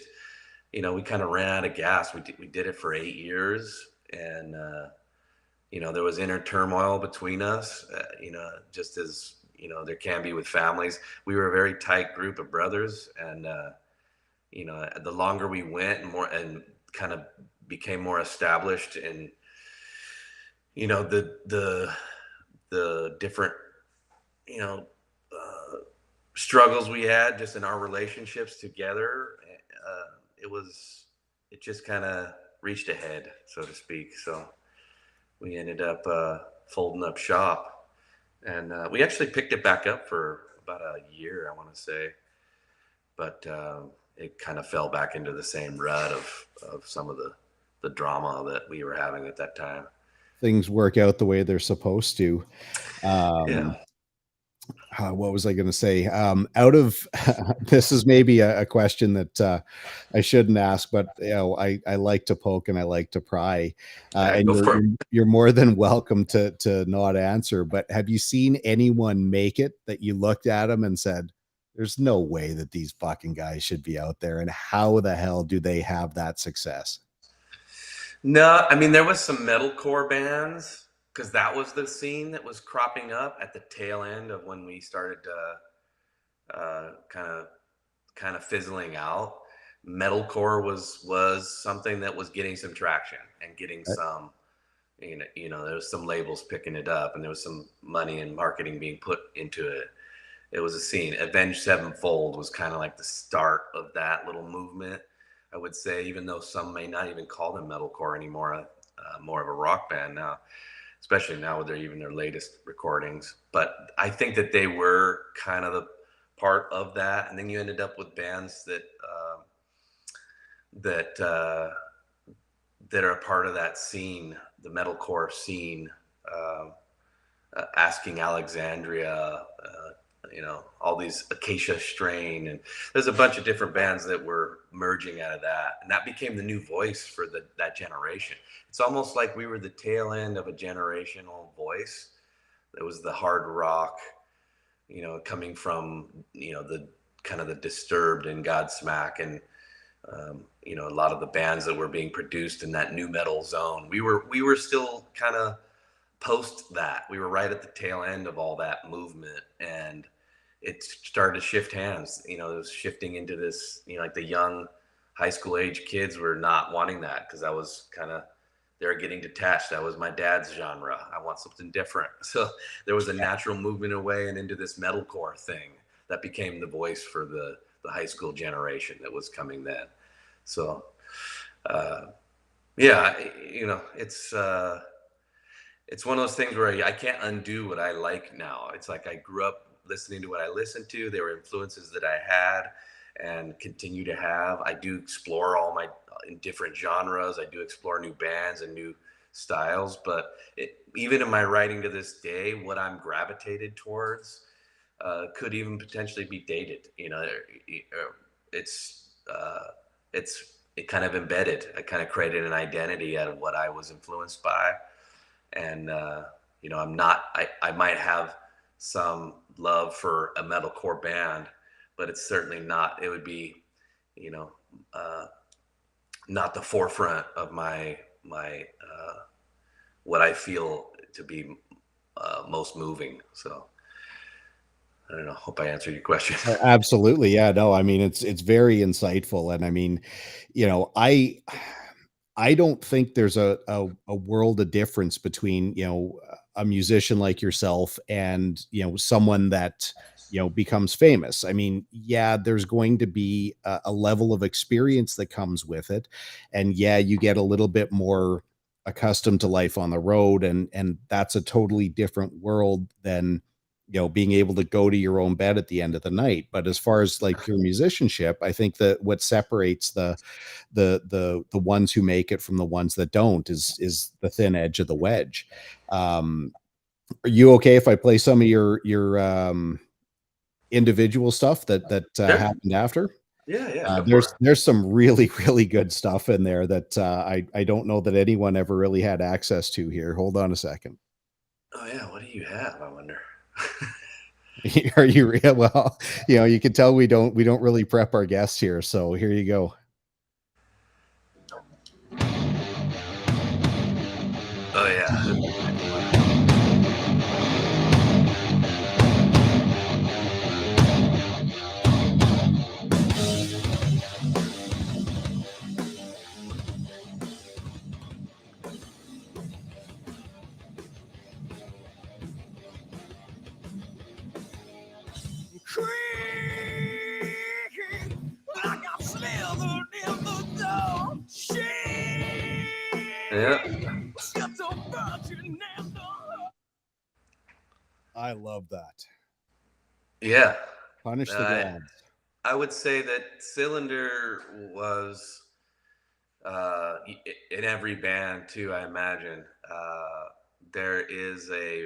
Speaker 2: you know, we kind of ran out of gas. We did it for 8 years, and you know, there was inner turmoil between us. You know, just as, you know, there can be with families. We were a very tight group of brothers, and you know, the longer we went and kind of became more established in, you know, the different, you know, struggles we had just in our relationships together. It just kind of reached a head, so to speak. So we ended up folding up shop, and we actually picked it back up for about a year, I want to say, but it kind of fell back into the same rut of some of the drama that we were having at that time.
Speaker 1: Things work out the way they're supposed to.
Speaker 2: Yeah.
Speaker 1: What was I going to say? Out of this is maybe a question that I shouldn't ask, but you know, I like to poke and I like to pry, and you're more than welcome to not answer. But have you seen anyone make it that you looked at them and said, "There's no way that these fucking guys should be out there, and how the hell do they have that success?"
Speaker 2: No, I mean, there was some metalcore bands, because that was the scene that was cropping up at the tail end of when we started kind of fizzling out. Metalcore was something that was getting some traction and getting some, you know, there was some labels picking it up, and there was some money and marketing being put into it. It was a scene. Avenged Sevenfold was kind of like the start of that little movement, I would say, even though some may not even call them metalcore anymore. more of a rock band now, especially now with their latest recordings. But I think that they were kind of the part of that, and then you ended up with bands that that are a part of that scene, the metalcore scene. Uh, Asking Alexandria, all these Acacia Strain, and there's a bunch of different bands that were merging out of that, and that became the new voice for that generation. It's almost like we were the tail end of a generational voice. That was the hard rock, coming from the kind of the Disturbed and Godsmack, and a lot of the bands that were being produced in that new metal zone. We were still kind of post that. We were right at the tail end of all that movement, and it started to shift hands. It was shifting into this, like the young high school age kids were not wanting that, because that was kind of, they're getting detached. That was my dad's genre. I want something different. So there was a natural movement away and into this metalcore thing that became the voice for the high school generation that was coming then. So yeah, it's one of those things where I can't undo what I like now. It's like I grew up listening to what I listened to. There were influences that I had and continue to have. I do explore in different genres. I do explore new bands and new styles. But even in my writing to this day, what I'm gravitated towards could even potentially be dated. It kind of embedded. I kind of created an identity out of what I was influenced by. And I might have some love for a metalcore band, but it's certainly not, it would be not the forefront of my what I feel to be most moving. So I don't know, hope I answered your question.
Speaker 1: Absolutely. Yeah, no, I mean, it's very insightful. And I mean, you know, I don't think there's a world of difference between, a musician like yourself and, someone that, becomes famous. I mean, yeah, there's going to be a level of experience that comes with it. And yeah, you get a little bit more accustomed to life on the road, and that's a totally different world than, being able to go to your own bed at the end of the night. But as far as like pure musicianship, I think that what separates the ones who make it from the ones that don't is the thin edge of the wedge. Are you okay if I play some of your individual stuff that
Speaker 2: Sure.
Speaker 1: happened after?
Speaker 2: Yeah, go for
Speaker 1: There's
Speaker 2: it.
Speaker 1: there's some really really good stuff in there that I don't know that anyone ever really had access to here. Hold on a second.
Speaker 2: Oh yeah, what do you have, I wonder?
Speaker 1: Are you real? Well, you can tell we don't really prep our guests here. So here you go.
Speaker 2: Oh yeah.
Speaker 3: Creaking like I'm slithered in the door. Shame.
Speaker 2: Yeah.
Speaker 3: Got the virgin and the
Speaker 1: I love that.
Speaker 2: Yeah.
Speaker 1: Punish the
Speaker 2: I
Speaker 1: gods.
Speaker 2: I would say that Cylinder was in every band too. I imagine there is a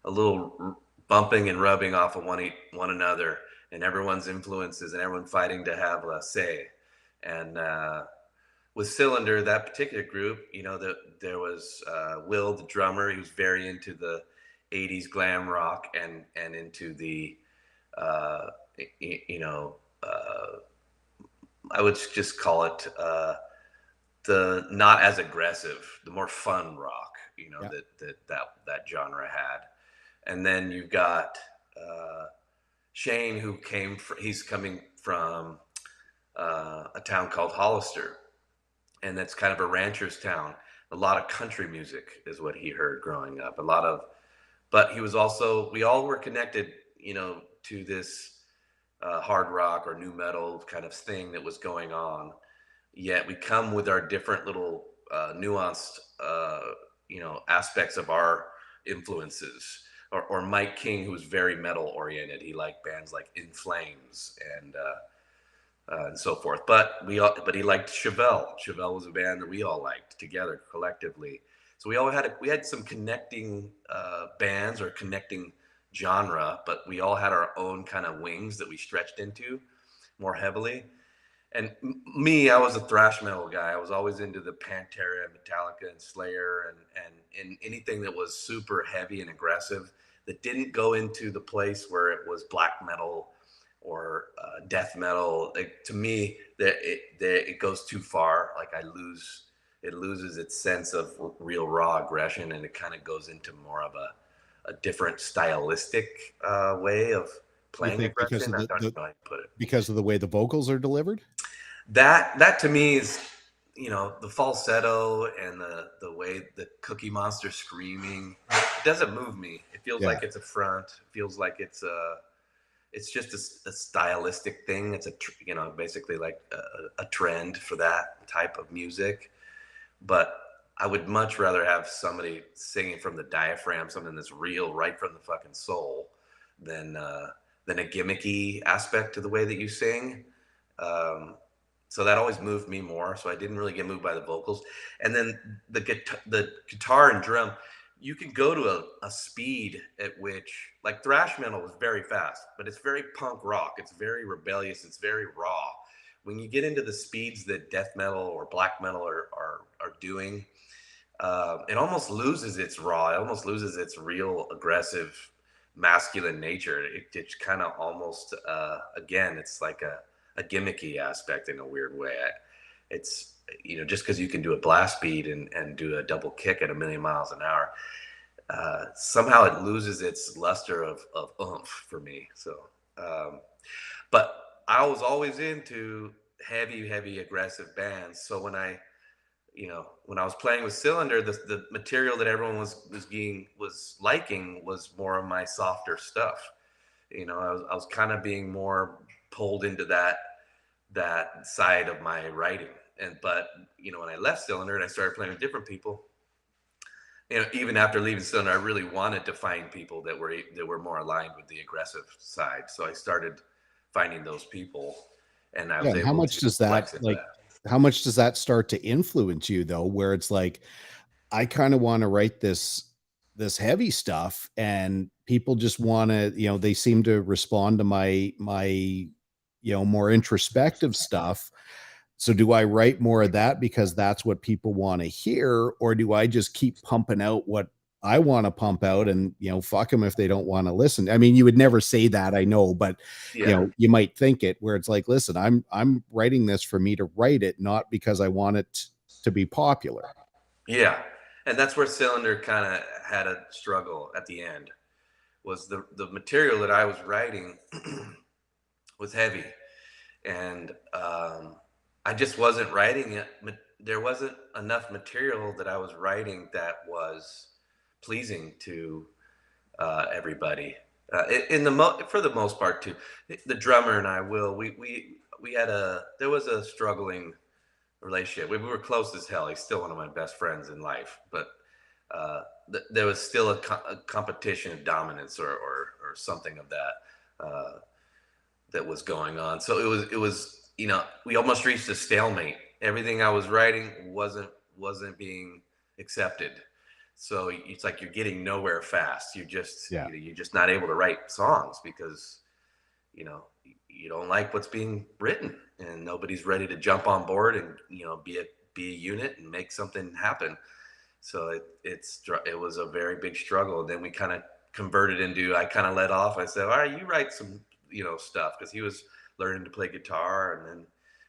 Speaker 2: little bumping and rubbing off of one another, and everyone's influences, and everyone fighting to have a say. And with Cylinder, that particular group, there was Will, the drummer. He was very into the '80s glam rock and into the uh, you know. I would just call it the not as aggressive, the more fun rock,
Speaker 1: Yeah.
Speaker 2: that genre had. And then you've got Shane, he's coming from a town called Hollister, and that's kind of a rancher's town. A lot of country music is what he heard growing up. But he was also, we all were connected, to this hard rock or new metal kind of thing that was going on. Yet we come with our different little nuanced, aspects of our influences. Or Mike King, who was very metal oriented. He liked bands like In Flames and so forth. But he liked Chevelle. Chevelle was a band that we all liked together collectively. So we had some connecting bands or connecting genre, but we all had our own kind of wings that we stretched into more heavily. And me, I was a thrash metal guy. I was always into the Pantera and Metallica and Slayer and anything that was super heavy and aggressive that didn't go into the place where it was black metal or death metal. Like, to me, it goes too far. Like it loses its sense of real raw aggression, and it kind of goes into more of a different stylistic way of
Speaker 1: You
Speaker 2: playing
Speaker 1: think because
Speaker 2: aggression.
Speaker 1: of
Speaker 2: I don't know how to put it.
Speaker 1: because of the way the vocals are delivered?
Speaker 2: That to me is, the falsetto and the way the Cookie Monster screaming, it doesn't move me. It feels
Speaker 1: Yeah.
Speaker 2: like it's a front. It feels like it's just a stylistic thing. It's basically like a trend for that type of music. But I would much rather have somebody singing from the diaphragm, something that's real, right from the fucking soul, than a gimmicky aspect to the way that you sing. So that always moved me more. So I didn't really get moved by the vocals. And then the guitar and drum, you can go to a speed at which, like, thrash metal is very fast, but it's very punk rock. It's very rebellious. It's very raw. When you get into the speeds that death metal or black metal are doing, it almost loses its raw. It almost loses its real aggressive masculine nature. It's kind of almost, again, it's like a gimmicky aspect in a weird way. It's, just because you can do a blast beat and do a double kick at 1,000,000 miles an hour, somehow it loses its luster of oomph for me. So, but I was always into heavy aggressive bands. So when I was playing with Cylinder, the material that everyone was liking was more of my softer stuff. I was kind of being more pulled into that side of my writing. But when I left Cylinder and I started playing with different people, even after leaving Cylinder, I really wanted to find people that were more aligned with the aggressive side. So I started finding those people, and I was
Speaker 1: And how
Speaker 2: able
Speaker 1: much
Speaker 2: to
Speaker 1: does
Speaker 2: flex
Speaker 1: that
Speaker 2: into
Speaker 1: like
Speaker 2: that.
Speaker 1: how much does that start to influence you though, where it's like, I kind of want to write this heavy stuff, and people just want to, they seem to respond to my more introspective stuff. So do I write more of that because that's what people want to hear, or do I just keep pumping out what I want to pump out, and fuck them if they don't want to listen? I mean, you would never say that, I know, but
Speaker 2: Yeah.
Speaker 1: you might think it, where it's like, listen, I'm writing this for me to write it, not because I want it to be popular.
Speaker 2: Yeah. And that's where Cylinder kind of had a struggle at the end. Was the material that I was writing was heavy, and I just wasn't writing it. There wasn't enough material that I was writing that was pleasing to everybody. For the most part, too. The drummer and I, Will, there was a struggling relationship. We were close as hell. He's still one of my best friends in life, but there was still a competition of dominance or something of that was going on. So it was we almost reached a stalemate. Everything I was writing wasn't being accepted. So it's like you're getting nowhere fast. You're just you're just not able to write songs because you don't like what's being written, and nobody's ready to jump on board and be a unit and make something happen. So it was a very big struggle. And then we kind of converted into, I kind of let off. I said, all right, you write some stuff, because he was learning to play guitar, and then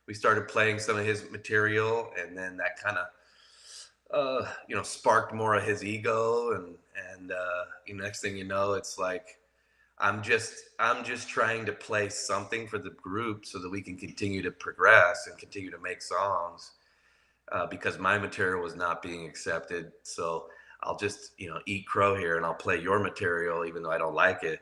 Speaker 2: we started playing some of his material, and then that kind of sparked more of his ego, and next thing you know, it's like I'm just trying to play something for the group so that we can continue to progress and continue to make songs, because my material was not being accepted. So I'll just eat crow here, and I'll play your material even though I don't like it,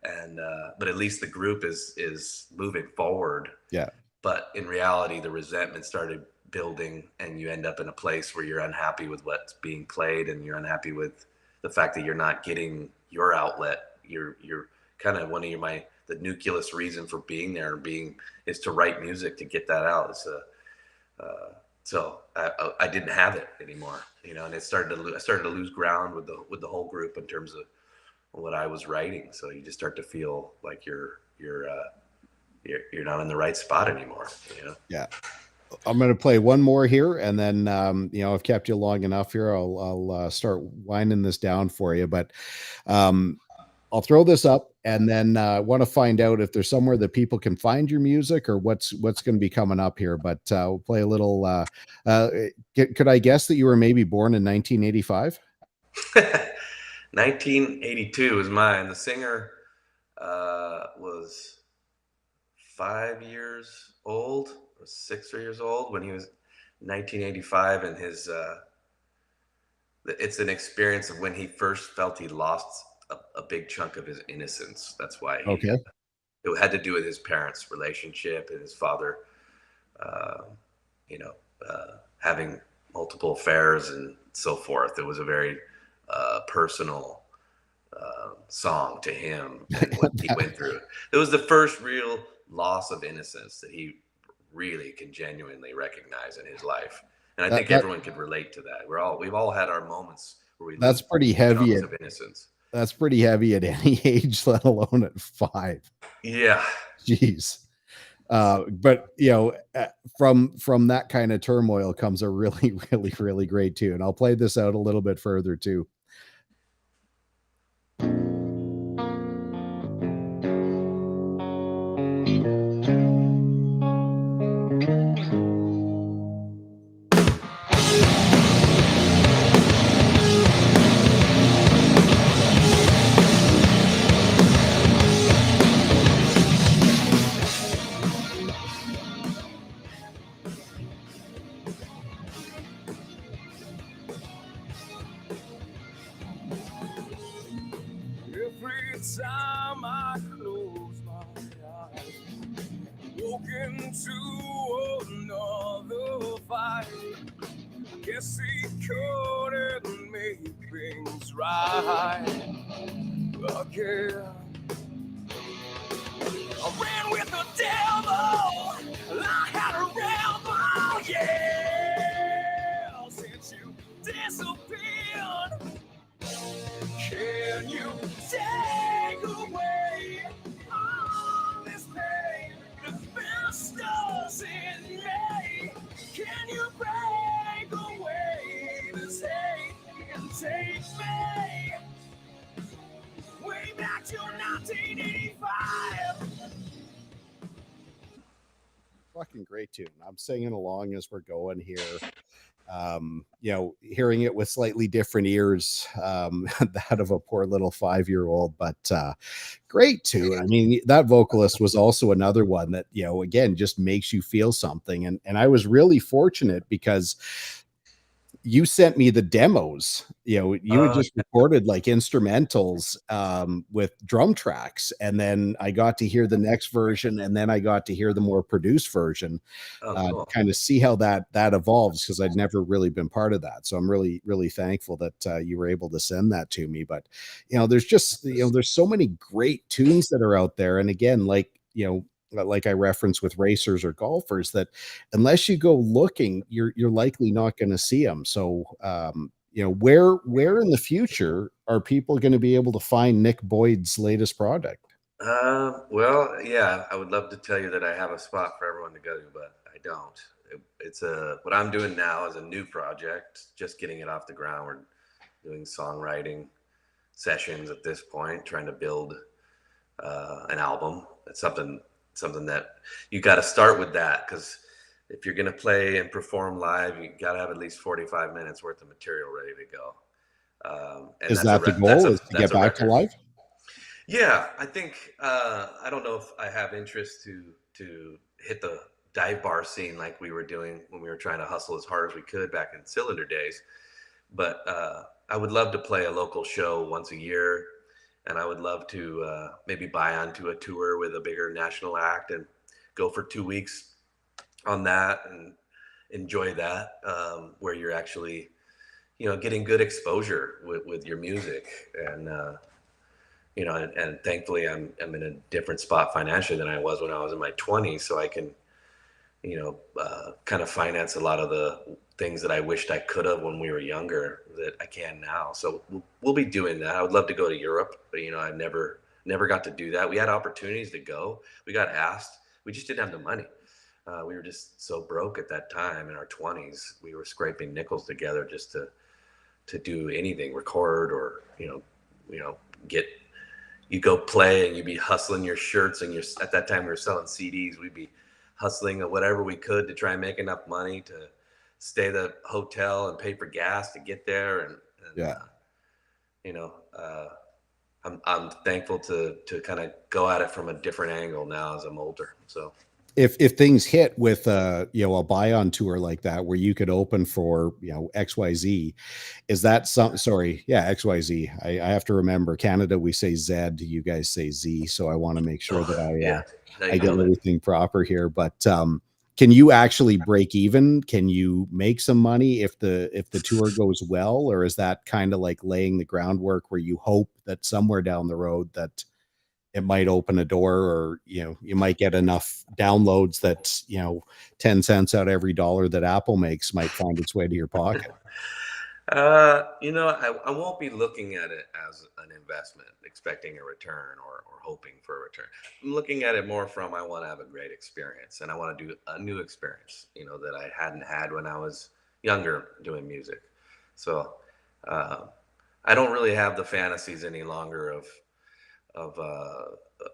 Speaker 2: and but at least the group is moving forward.
Speaker 1: Yeah.
Speaker 2: But in reality, the resentment started building, and you end up in a place where you're unhappy with what's being played, and you're unhappy with the fact that you're not getting your outlet. You're kind of one of the nucleus reason for being there and being is to write music, to get that out. So I didn't have it anymore, and I started to lose ground with the whole group in terms of what I was writing. So you just start to feel like you're not in the right spot anymore.
Speaker 1: Yeah. I'm going to play one more here, and then I've kept you long enough here. I'll start winding this down for you, but I'll throw this up, and then want to find out if there's somewhere that people can find your music or what's going to be coming up here. But we'll play a little. Could I guess that you were maybe born in 1985?
Speaker 2: 1982 is mine. The singer was 5 years old, or 6 years old when he was 1985, and it's an experience of when he first felt he lost a big chunk of his innocence. That's why it had to do with his parents' relationship and his father, having multiple affairs and so forth. It was a very personal song to him and what he went through. It was the first real loss of innocence that he really can genuinely recognize in his life. And I think everyone could relate to that. We've all had our moments where we
Speaker 1: that's pretty heavy
Speaker 2: of innocence.
Speaker 1: That's pretty heavy at any age, let alone at 5.
Speaker 2: Yeah.
Speaker 1: Jeez. But from that kind of turmoil comes a really, really, really great tune. I'll play this out a little bit further too.
Speaker 3: Every time I close my eyes, walk into another fight. Guess he couldn't make things right again. I ran with the devil, I had a rebel, yeah. Since you disappeared, can you take away all this pain that festers in me? Can you break away this hate and take me way back to 1985?
Speaker 1: Fucking great tune. I'm singing along as we're going here. Hearing it with slightly different ears, that of a poor little 5-year-old, but great tune. I mean, that vocalist was also another one that, again, just makes you feel something. And I was really fortunate because you sent me the demos. You had just recorded like instrumentals with drum tracks, and then I got to hear the next version, and then I got to hear the more produced version.
Speaker 2: Cool.
Speaker 1: Kind of see how that evolves, because I'd never really been part of that. So I'm really, really thankful that you were able to send that to me. But there's just there's so many great tunes that are out there, and again, like I referenced with racers or golfers, that unless you go looking, you're likely not going to see them. So, where in the future are people going to be able to find Nick Boyd's latest product?
Speaker 2: Well, yeah, I would love to tell you that I have a spot for everyone to go to, but I don't. It's what I'm doing now is a new project, just getting it off the ground. We're doing songwriting sessions at this point, trying to build an album. It's something that you got to start with, that because if you're going to play and perform live, you got to have at least 45 minutes worth of material ready to go. And
Speaker 1: is that the goal, is to get back to live?
Speaker 2: Yeah, I think I don't know if I have interest to hit the dive bar scene like we were doing when we were trying to hustle as hard as we could back in Cylinder days, but I would love to play a local show once a year. And I would love to maybe buy onto a tour with a bigger national act and go for 2 weeks on that, and enjoy that, where you're actually, getting good exposure with your music. And, and thankfully I'm in a different spot financially than I was when I was in my 20s. So I can, kind of finance a lot of the things that I wished I could have when we were younger that I can now. So we'll be doing that. I would love to go to Europe, but I never got to do that. We had opportunities to go. We got asked. We just didn't have the money. We were just so broke at that time in our 20s. We were scraping nickels together just to do anything, record, or get, you go play, and you'd be hustling your shirts, and at that time we were selling CDs. We'd be hustling at whatever we could to try and make enough money to stay at the hotel and pay for gas to get there. And
Speaker 1: Yeah.
Speaker 2: you know, uh, I'm thankful to kind of go at it from a different angle now as I'm older. So
Speaker 1: If things hit with a buy on tour like that where you could open for XYZ, is that some sorry, yeah, XYZ. I have to remember Canada, we say Z, you guys say Z, so I want to make sure that
Speaker 2: yeah, now
Speaker 1: I
Speaker 2: you
Speaker 1: get
Speaker 2: know that.
Speaker 1: everything proper here. But can you actually break even? Can you make some money if the tour goes well, or is that kind of like laying the groundwork where you hope that somewhere down the road that it might open a door, or you might get enough downloads that 10 cents out of every dollar that Apple makes might find its way to your pocket?
Speaker 2: I won't be looking at it as an investment, expecting a return or hoping for a return. I'm looking at it more from, I want to have a great experience, and I want to do a new experience, that I hadn't had when I was younger doing music. So uh, I don't really have the fantasies any longer of uh,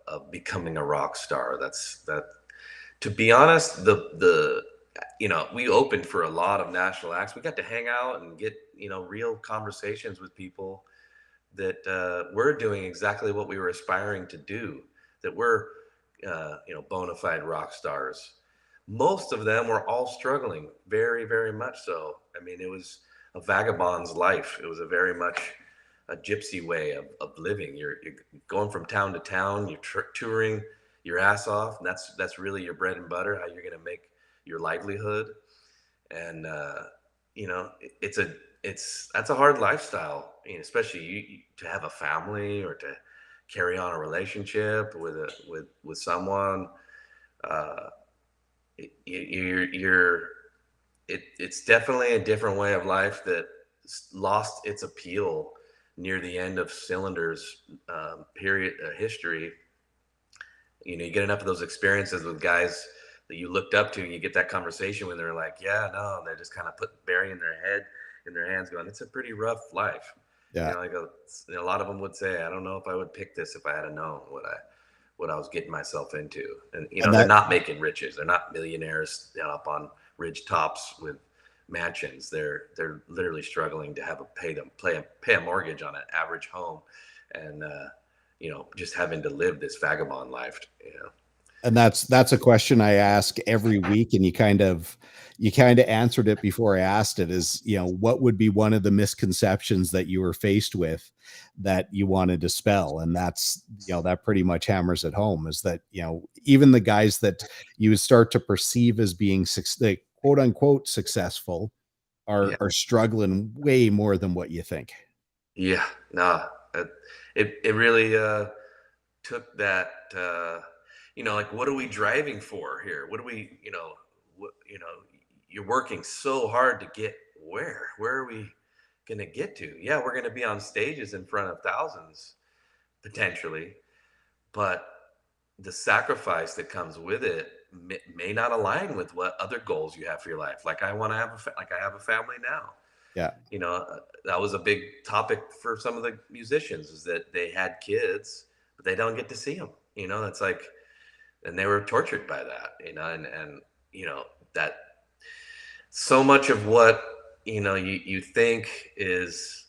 Speaker 2: of becoming a rock star. To be honest, we opened for a lot of national acts. We got to hang out and get, real conversations with people that were doing exactly what we were aspiring to do, that were, bona fide rock stars. Most of them were all struggling, very, very much so. I mean, it was a vagabond's life. It was a very much a gypsy way of living. You're going from town to town, you're touring your ass off. And that's really your bread and butter, how you're going to make your livelihood. And that's a hard lifestyle, especially to have a family or to carry on a relationship with someone. uh you're it's definitely a different way of life that lost its appeal near the end of Cylinder's period history. You get enough of those experiences with guys that you looked up to, and you get that conversation when they're like, yeah, no, and they're just kind of burying their head in their hands going, it's a pretty rough life.
Speaker 1: Yeah.
Speaker 2: I go, a lot of them would say, I don't know if I would pick this if I had known what I was getting myself into. And
Speaker 1: And
Speaker 2: they're
Speaker 1: that
Speaker 2: not making riches. They're not millionaires up on ridge tops with mansions. They're literally struggling to pay a mortgage on an average home, and just having to live this vagabond life.
Speaker 1: and that's a question I ask every week, and you kind of answered it before I asked it, is what would be one of the misconceptions that you were faced with that you want to dispel? And that's that pretty much hammers it home, is that even the guys that you would start to perceive as being like, quote unquote successful
Speaker 2: Yeah.
Speaker 1: are struggling way more than what you think.
Speaker 2: Yeah, nah, it really took that. Like, what are we driving for here? What do we, what, you're working so hard to get where? Where are we going to get to? Yeah, we're going to be on stages in front of thousands potentially, but the sacrifice that comes with it may not align with what other goals you have for your life. Like, I want to have like I have a family now.
Speaker 1: Yeah.
Speaker 2: That was a big topic for some of the musicians, is that they had kids, but they don't get to see them. It's like, and they were tortured by that, and that so much of what, you think is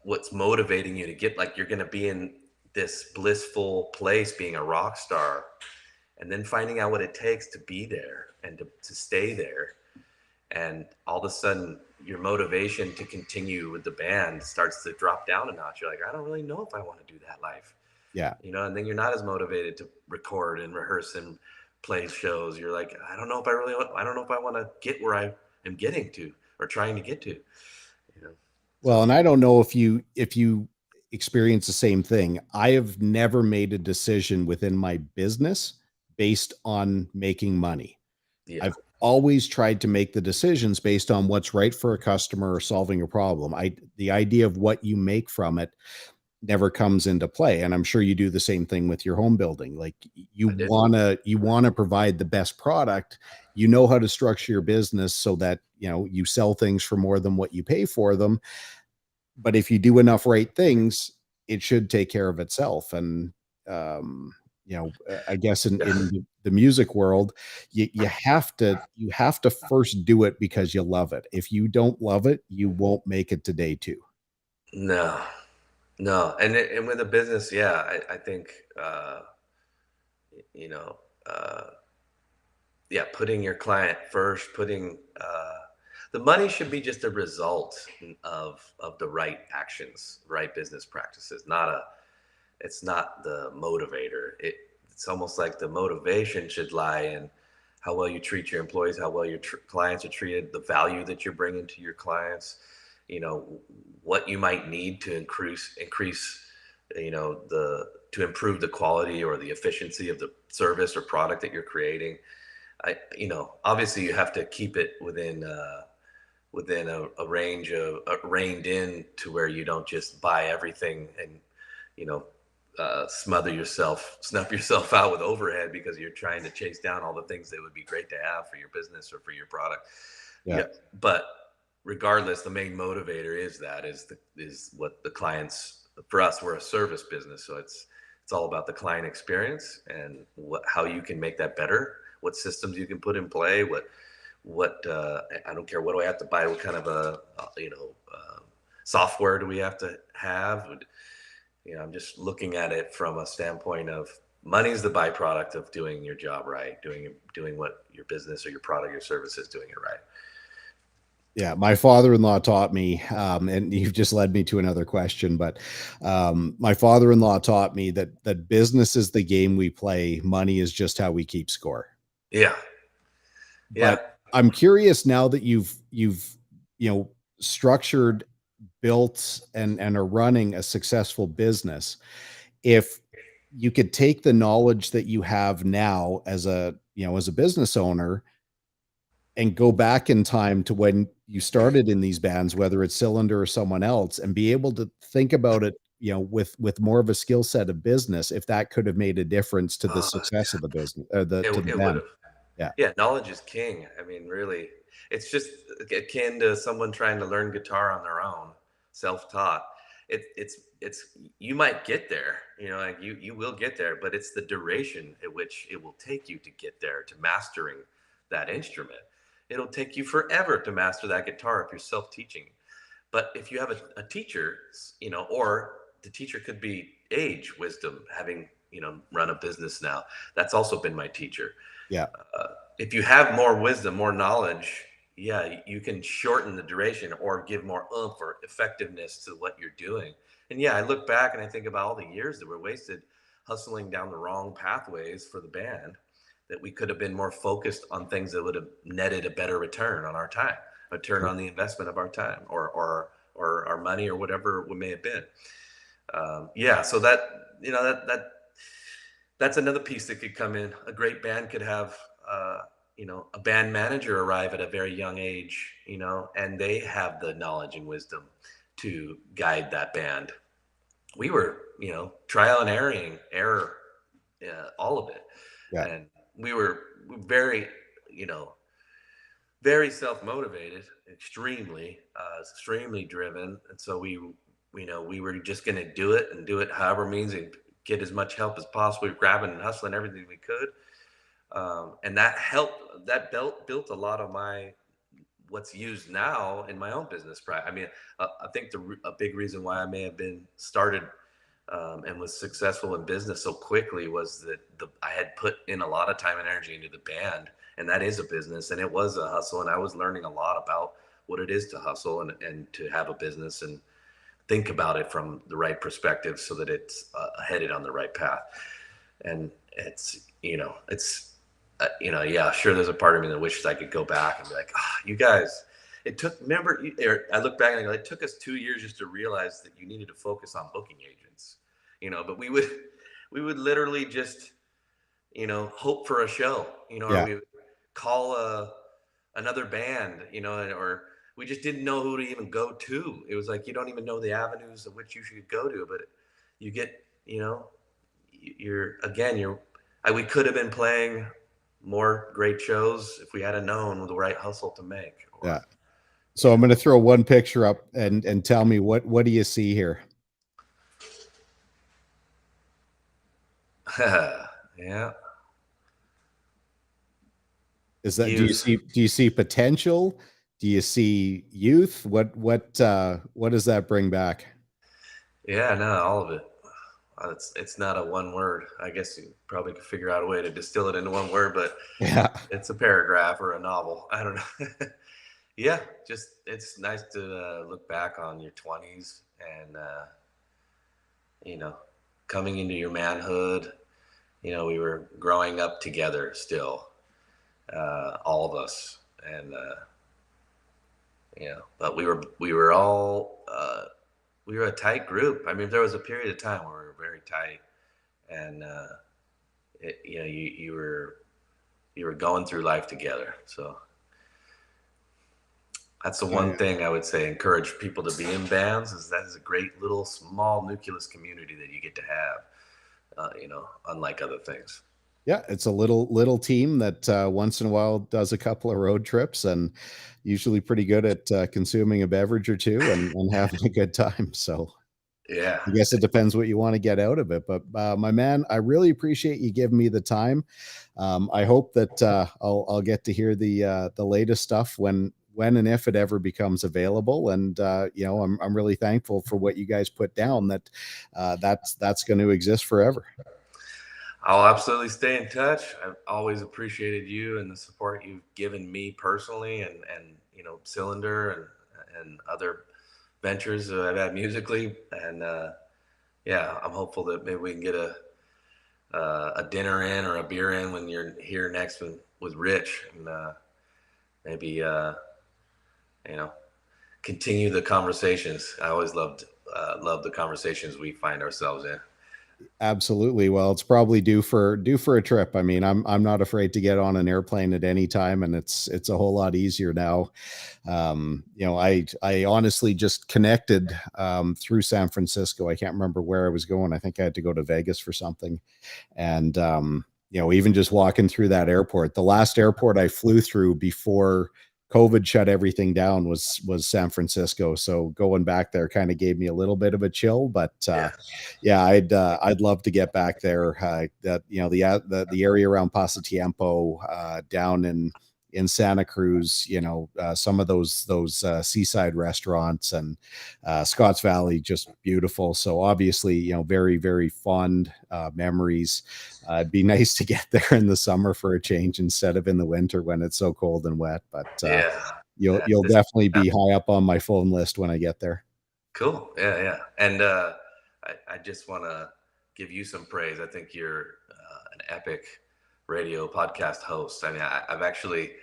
Speaker 2: what's motivating you to get, like, you're going to be in this blissful place being a rock star, and then finding out what it takes to be there and to stay there. And all of a sudden your motivation to continue with the band starts to drop down a notch. You're like, I don't really know if I want to do that life.
Speaker 1: Yeah.
Speaker 2: And then you're not as motivated to record and rehearse and play shows, you're like, I don't know if I don't know if I want to get where I am getting to or trying to get to, you know.
Speaker 1: Well,
Speaker 2: So
Speaker 1: and I don't know if you experience the same thing. I have never made a decision within my business based on making money.
Speaker 2: yeah,
Speaker 1: I've always tried to make the decisions based on what's right for a customer or solving a problem. The idea of what you make from it never comes into play. And I'm sure you do the same thing with your home building. Like
Speaker 2: I did.
Speaker 1: you want to provide the best product. You know how to structure your business so that, you sell things for more than what you pay for them. But if you do enough right things, it should take care of itself. And I guess
Speaker 2: Yeah.
Speaker 1: in the music world, you have to first do it because you love it. If you don't love it, you won't make it to day two.
Speaker 2: No, no. And with a business, yeah, I think, you know, uh, yeah, putting your client first, putting the money should be just a result of the right actions, right business practices, not a it's not the motivator. It's almost like the motivation should lie in how well you treat your employees, how well your clients are treated, the value that you're bringing to your clients, what you might need to increase, to improve the quality or the efficiency of the service or product that you're creating. Obviously you have to keep it within a range of reined in to where you don't just buy everything and you know snuff yourself out with overhead because you're trying to chase down all the things that would be great to have for your business or for your product.
Speaker 1: Yeah.
Speaker 2: Yeah, but regardless, the main motivator is what the clients. For us, we're a service business, so it's all about the client experience and how you can make that better, what systems you can put in play, what I don't care, what do I have to buy, what kind of software do we have to have. I'm just looking at it from a standpoint of money is the byproduct of doing your job right, doing what your business or your product or service is doing it right.
Speaker 1: Yeah, my father-in-law taught me, and you've just led me to another question, but my father-in-law taught me that business is the game we play, money is just how we keep score.
Speaker 2: Yeah, yeah.
Speaker 1: But I'm curious now that you've structured, built, and are running a successful business, if you could take the knowledge that you have now as a business owner and go back in time to when you started in these bands, whether it's Cylinder or someone else, and be able to think about it, with more of a skill set of business, if that could have made a difference to the
Speaker 2: uh,
Speaker 1: success of the business or to the
Speaker 2: it would
Speaker 1: band.
Speaker 2: have.
Speaker 1: Yeah.
Speaker 2: Yeah, knowledge is king. I mean, really, it's just akin to someone trying to learn guitar on their own, self-taught. It's you might get there, like you will get there, but it's the duration at which it will take you to get there, to mastering that instrument. It'll take you forever to master that guitar if you're self-teaching. But if you have a teacher, or the teacher could be age, wisdom, having, run a business now. That's also been my teacher.
Speaker 1: Yeah.
Speaker 2: If you have more wisdom, more knowledge, yeah, you can shorten the duration or give more oomph or effectiveness to what you're doing. And yeah, I look back and I think about all the years that were wasted hustling down the wrong pathways for the band, that we could have been more focused on things that would have netted a better return on our time, a return
Speaker 1: Sure.
Speaker 2: on the investment of our time or our money or whatever it may have been. Yeah, so that's another piece that could come in. A great band could have, a band manager arrive at a very young age, and they have the knowledge and wisdom to guide that band. We were, trial and error, all of it.
Speaker 1: Yeah.
Speaker 2: And we were very, very self-motivated, extremely driven. And so we were just going to do it and do it however means and get as much help as possible. We were grabbing and hustling everything we could. And that helped, built a lot of what's used now in my own business. I mean, I think a big reason why I may have been started and was successful in business so quickly was that I had put in a lot of time and energy into the band, and that is a business, and it was a hustle, and I was learning a lot about what it is to hustle and to have a business and think about it from the right perspective so that it's headed on the right path. And it's yeah, sure. There's a part of me that wishes I could go back and be like, you guys, it took, remember, I look back and I go, it took us 2 years just to realize that you needed to focus on booking agents, but we would literally just, hope for a show, or
Speaker 1: Yeah.
Speaker 2: we would call another band, or we just didn't know who to even go to. It was like, you don't even know the avenues of which you should go to, but you get, we could have been playing more great shows if we had known the right hustle to make.
Speaker 1: Yeah. So I'm going to throw one picture up and tell me what do you see here?
Speaker 2: Yeah.
Speaker 1: Is that, do you see potential? Do you see youth? What does that bring back?
Speaker 2: Yeah, no, all of it. It's not a one word. I guess you probably could figure out a way to distill it into one word, but
Speaker 1: Yeah.
Speaker 2: it's a paragraph or a novel. I don't know. Yeah, just it's nice to look back on your 20s and coming into your manhood. We were growing up together still, all of us, and but we were all we were a tight group. I mean, there was a period of time where we were very tight, and you were going through life together. So that's the one thing I would say, encourage people to be in bands, is that is a great little small nucleus community that you get to have, unlike other things.
Speaker 1: Yeah, it's a little team that once in a while does a couple of road trips, and usually pretty good at consuming a beverage or two and having a good time. So
Speaker 2: Yeah.
Speaker 1: I guess it depends what you want to get out of it. But my man, I really appreciate you giving me the time. I hope that I'll get to hear the latest stuff when and if it ever becomes available. And I'm really thankful for what you guys put down. That's going to exist forever.
Speaker 2: I'll absolutely stay in touch. I've always appreciated you and the support you've given me personally, and Cylinder and other ventures that I've had musically. And yeah, I'm hopeful that maybe we can get a dinner in or a beer in when you're here next with Rich, and maybe continue the conversations. I always love the conversations we find ourselves in.
Speaker 1: Absolutely. Well, it's probably due for a trip. I mean, I'm not afraid to get on an airplane at any time, and it's a whole lot easier now. I honestly just connected through San Francisco. I can't remember where I was going. I think I had to go to Vegas for something. And even just walking through that airport, the last airport I flew through before COVID shut everything down was San Francisco. So going back there kind of gave me a little bit of a chill, but yeah, I'd love to get back there. The area around Pasatiempo, down in Santa Cruz, some of those seaside restaurants, and Scotts Valley, just beautiful. So obviously, very, very fond memories. It'd be nice to get there in the summer for a change instead of in the winter when it's so cold and wet. But you'll definitely be high up on my phone list when I get there.
Speaker 2: Cool. Yeah. And I just want to give you some praise. I think you're an epic radio podcast host. I mean, I've actually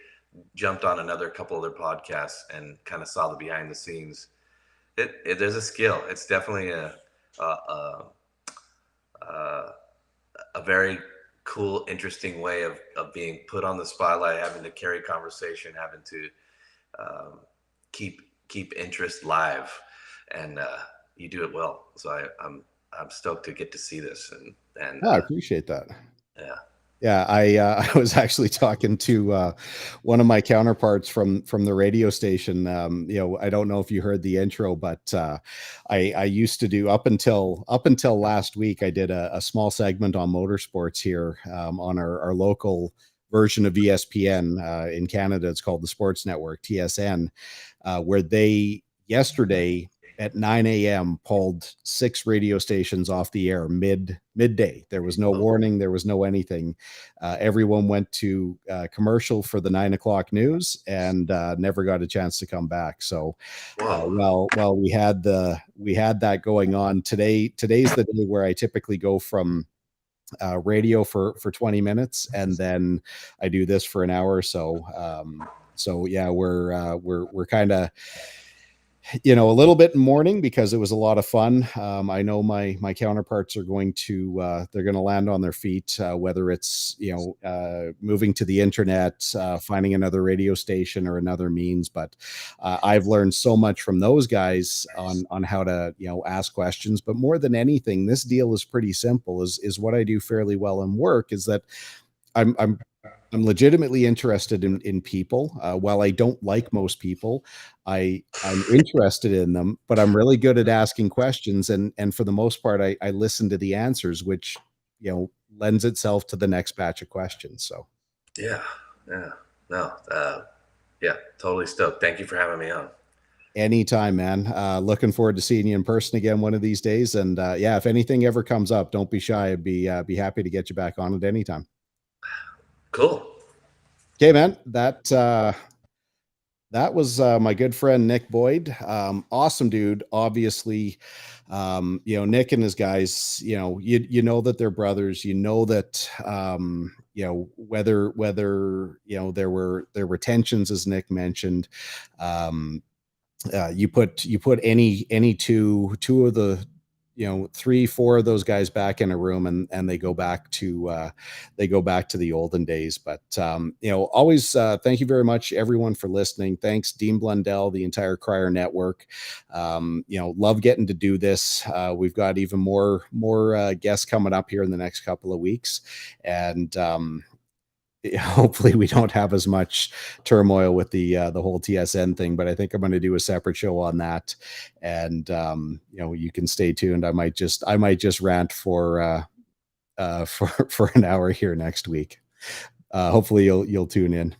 Speaker 2: jumped on another couple other podcasts and kind of saw the behind the scenes. There's a skill. It's definitely a very cool, interesting way of being put on the spotlight, having to carry conversation, having to keep interest live, and you do it well. So I'm stoked to get to see this, and
Speaker 1: I appreciate that.
Speaker 2: Yeah,
Speaker 1: I was actually talking to one of my counterparts from the radio station. I don't know if you heard the intro, but I used to do up until last week. I did a small segment on motorsports here on our local version of ESPN in Canada. It's called the Sports Network, TSN, where they yesterday at 9 a.m. pulled 6 radio stations off the air midday. There was no warning. There was no anything. Everyone went to commercial for the 9 o'clock news and never got a chance to come back. So, we had that going on today. Today's the day where I typically go from radio for 20 minutes, and then I do this for an hour or so. So yeah, we're kind of, a little bit in mourning because it was a lot of fun. I know my counterparts are going to they're going to land on their feet, whether it's moving to the internet, finding another radio station or another means. But I've learned so much from those guys on how to ask questions. But more than anything, this deal is pretty simple. Is what I do fairly well in work is that I'm I'm legitimately interested in people. While I don't like most people, I'm interested in them, but I'm really good at asking questions, and for the most part, I listen to the answers, which lends itself to the next batch of questions. So
Speaker 2: Yeah, yeah, no, yeah, totally stoked. Thank you for having me on.
Speaker 1: anytime, man. Looking forward to seeing you in person again one of these days. And yeah, if anything ever comes up, don't be shy. I'd be happy to get you back on at any time.
Speaker 2: Cool.
Speaker 1: Okay, man. That was my good friend Nick Boyd. Awesome dude. Obviously, Nick and his guys. You know that they're brothers. You know that whether there were tensions, as Nick mentioned. You put any two of the 3-4 of those guys back in a room, and they go back to the olden days. But always thank you very much everyone for listening. Thanks Dean Blundell, the entire Crier network. Love getting to do this. We've got even more guests coming up here in the next couple of weeks, and hopefully we don't have as much turmoil with the whole TSN thing, but I think I'm going to do a separate show on that. And you can stay tuned. I might just rant for an hour here next week. Hopefully you'll tune in.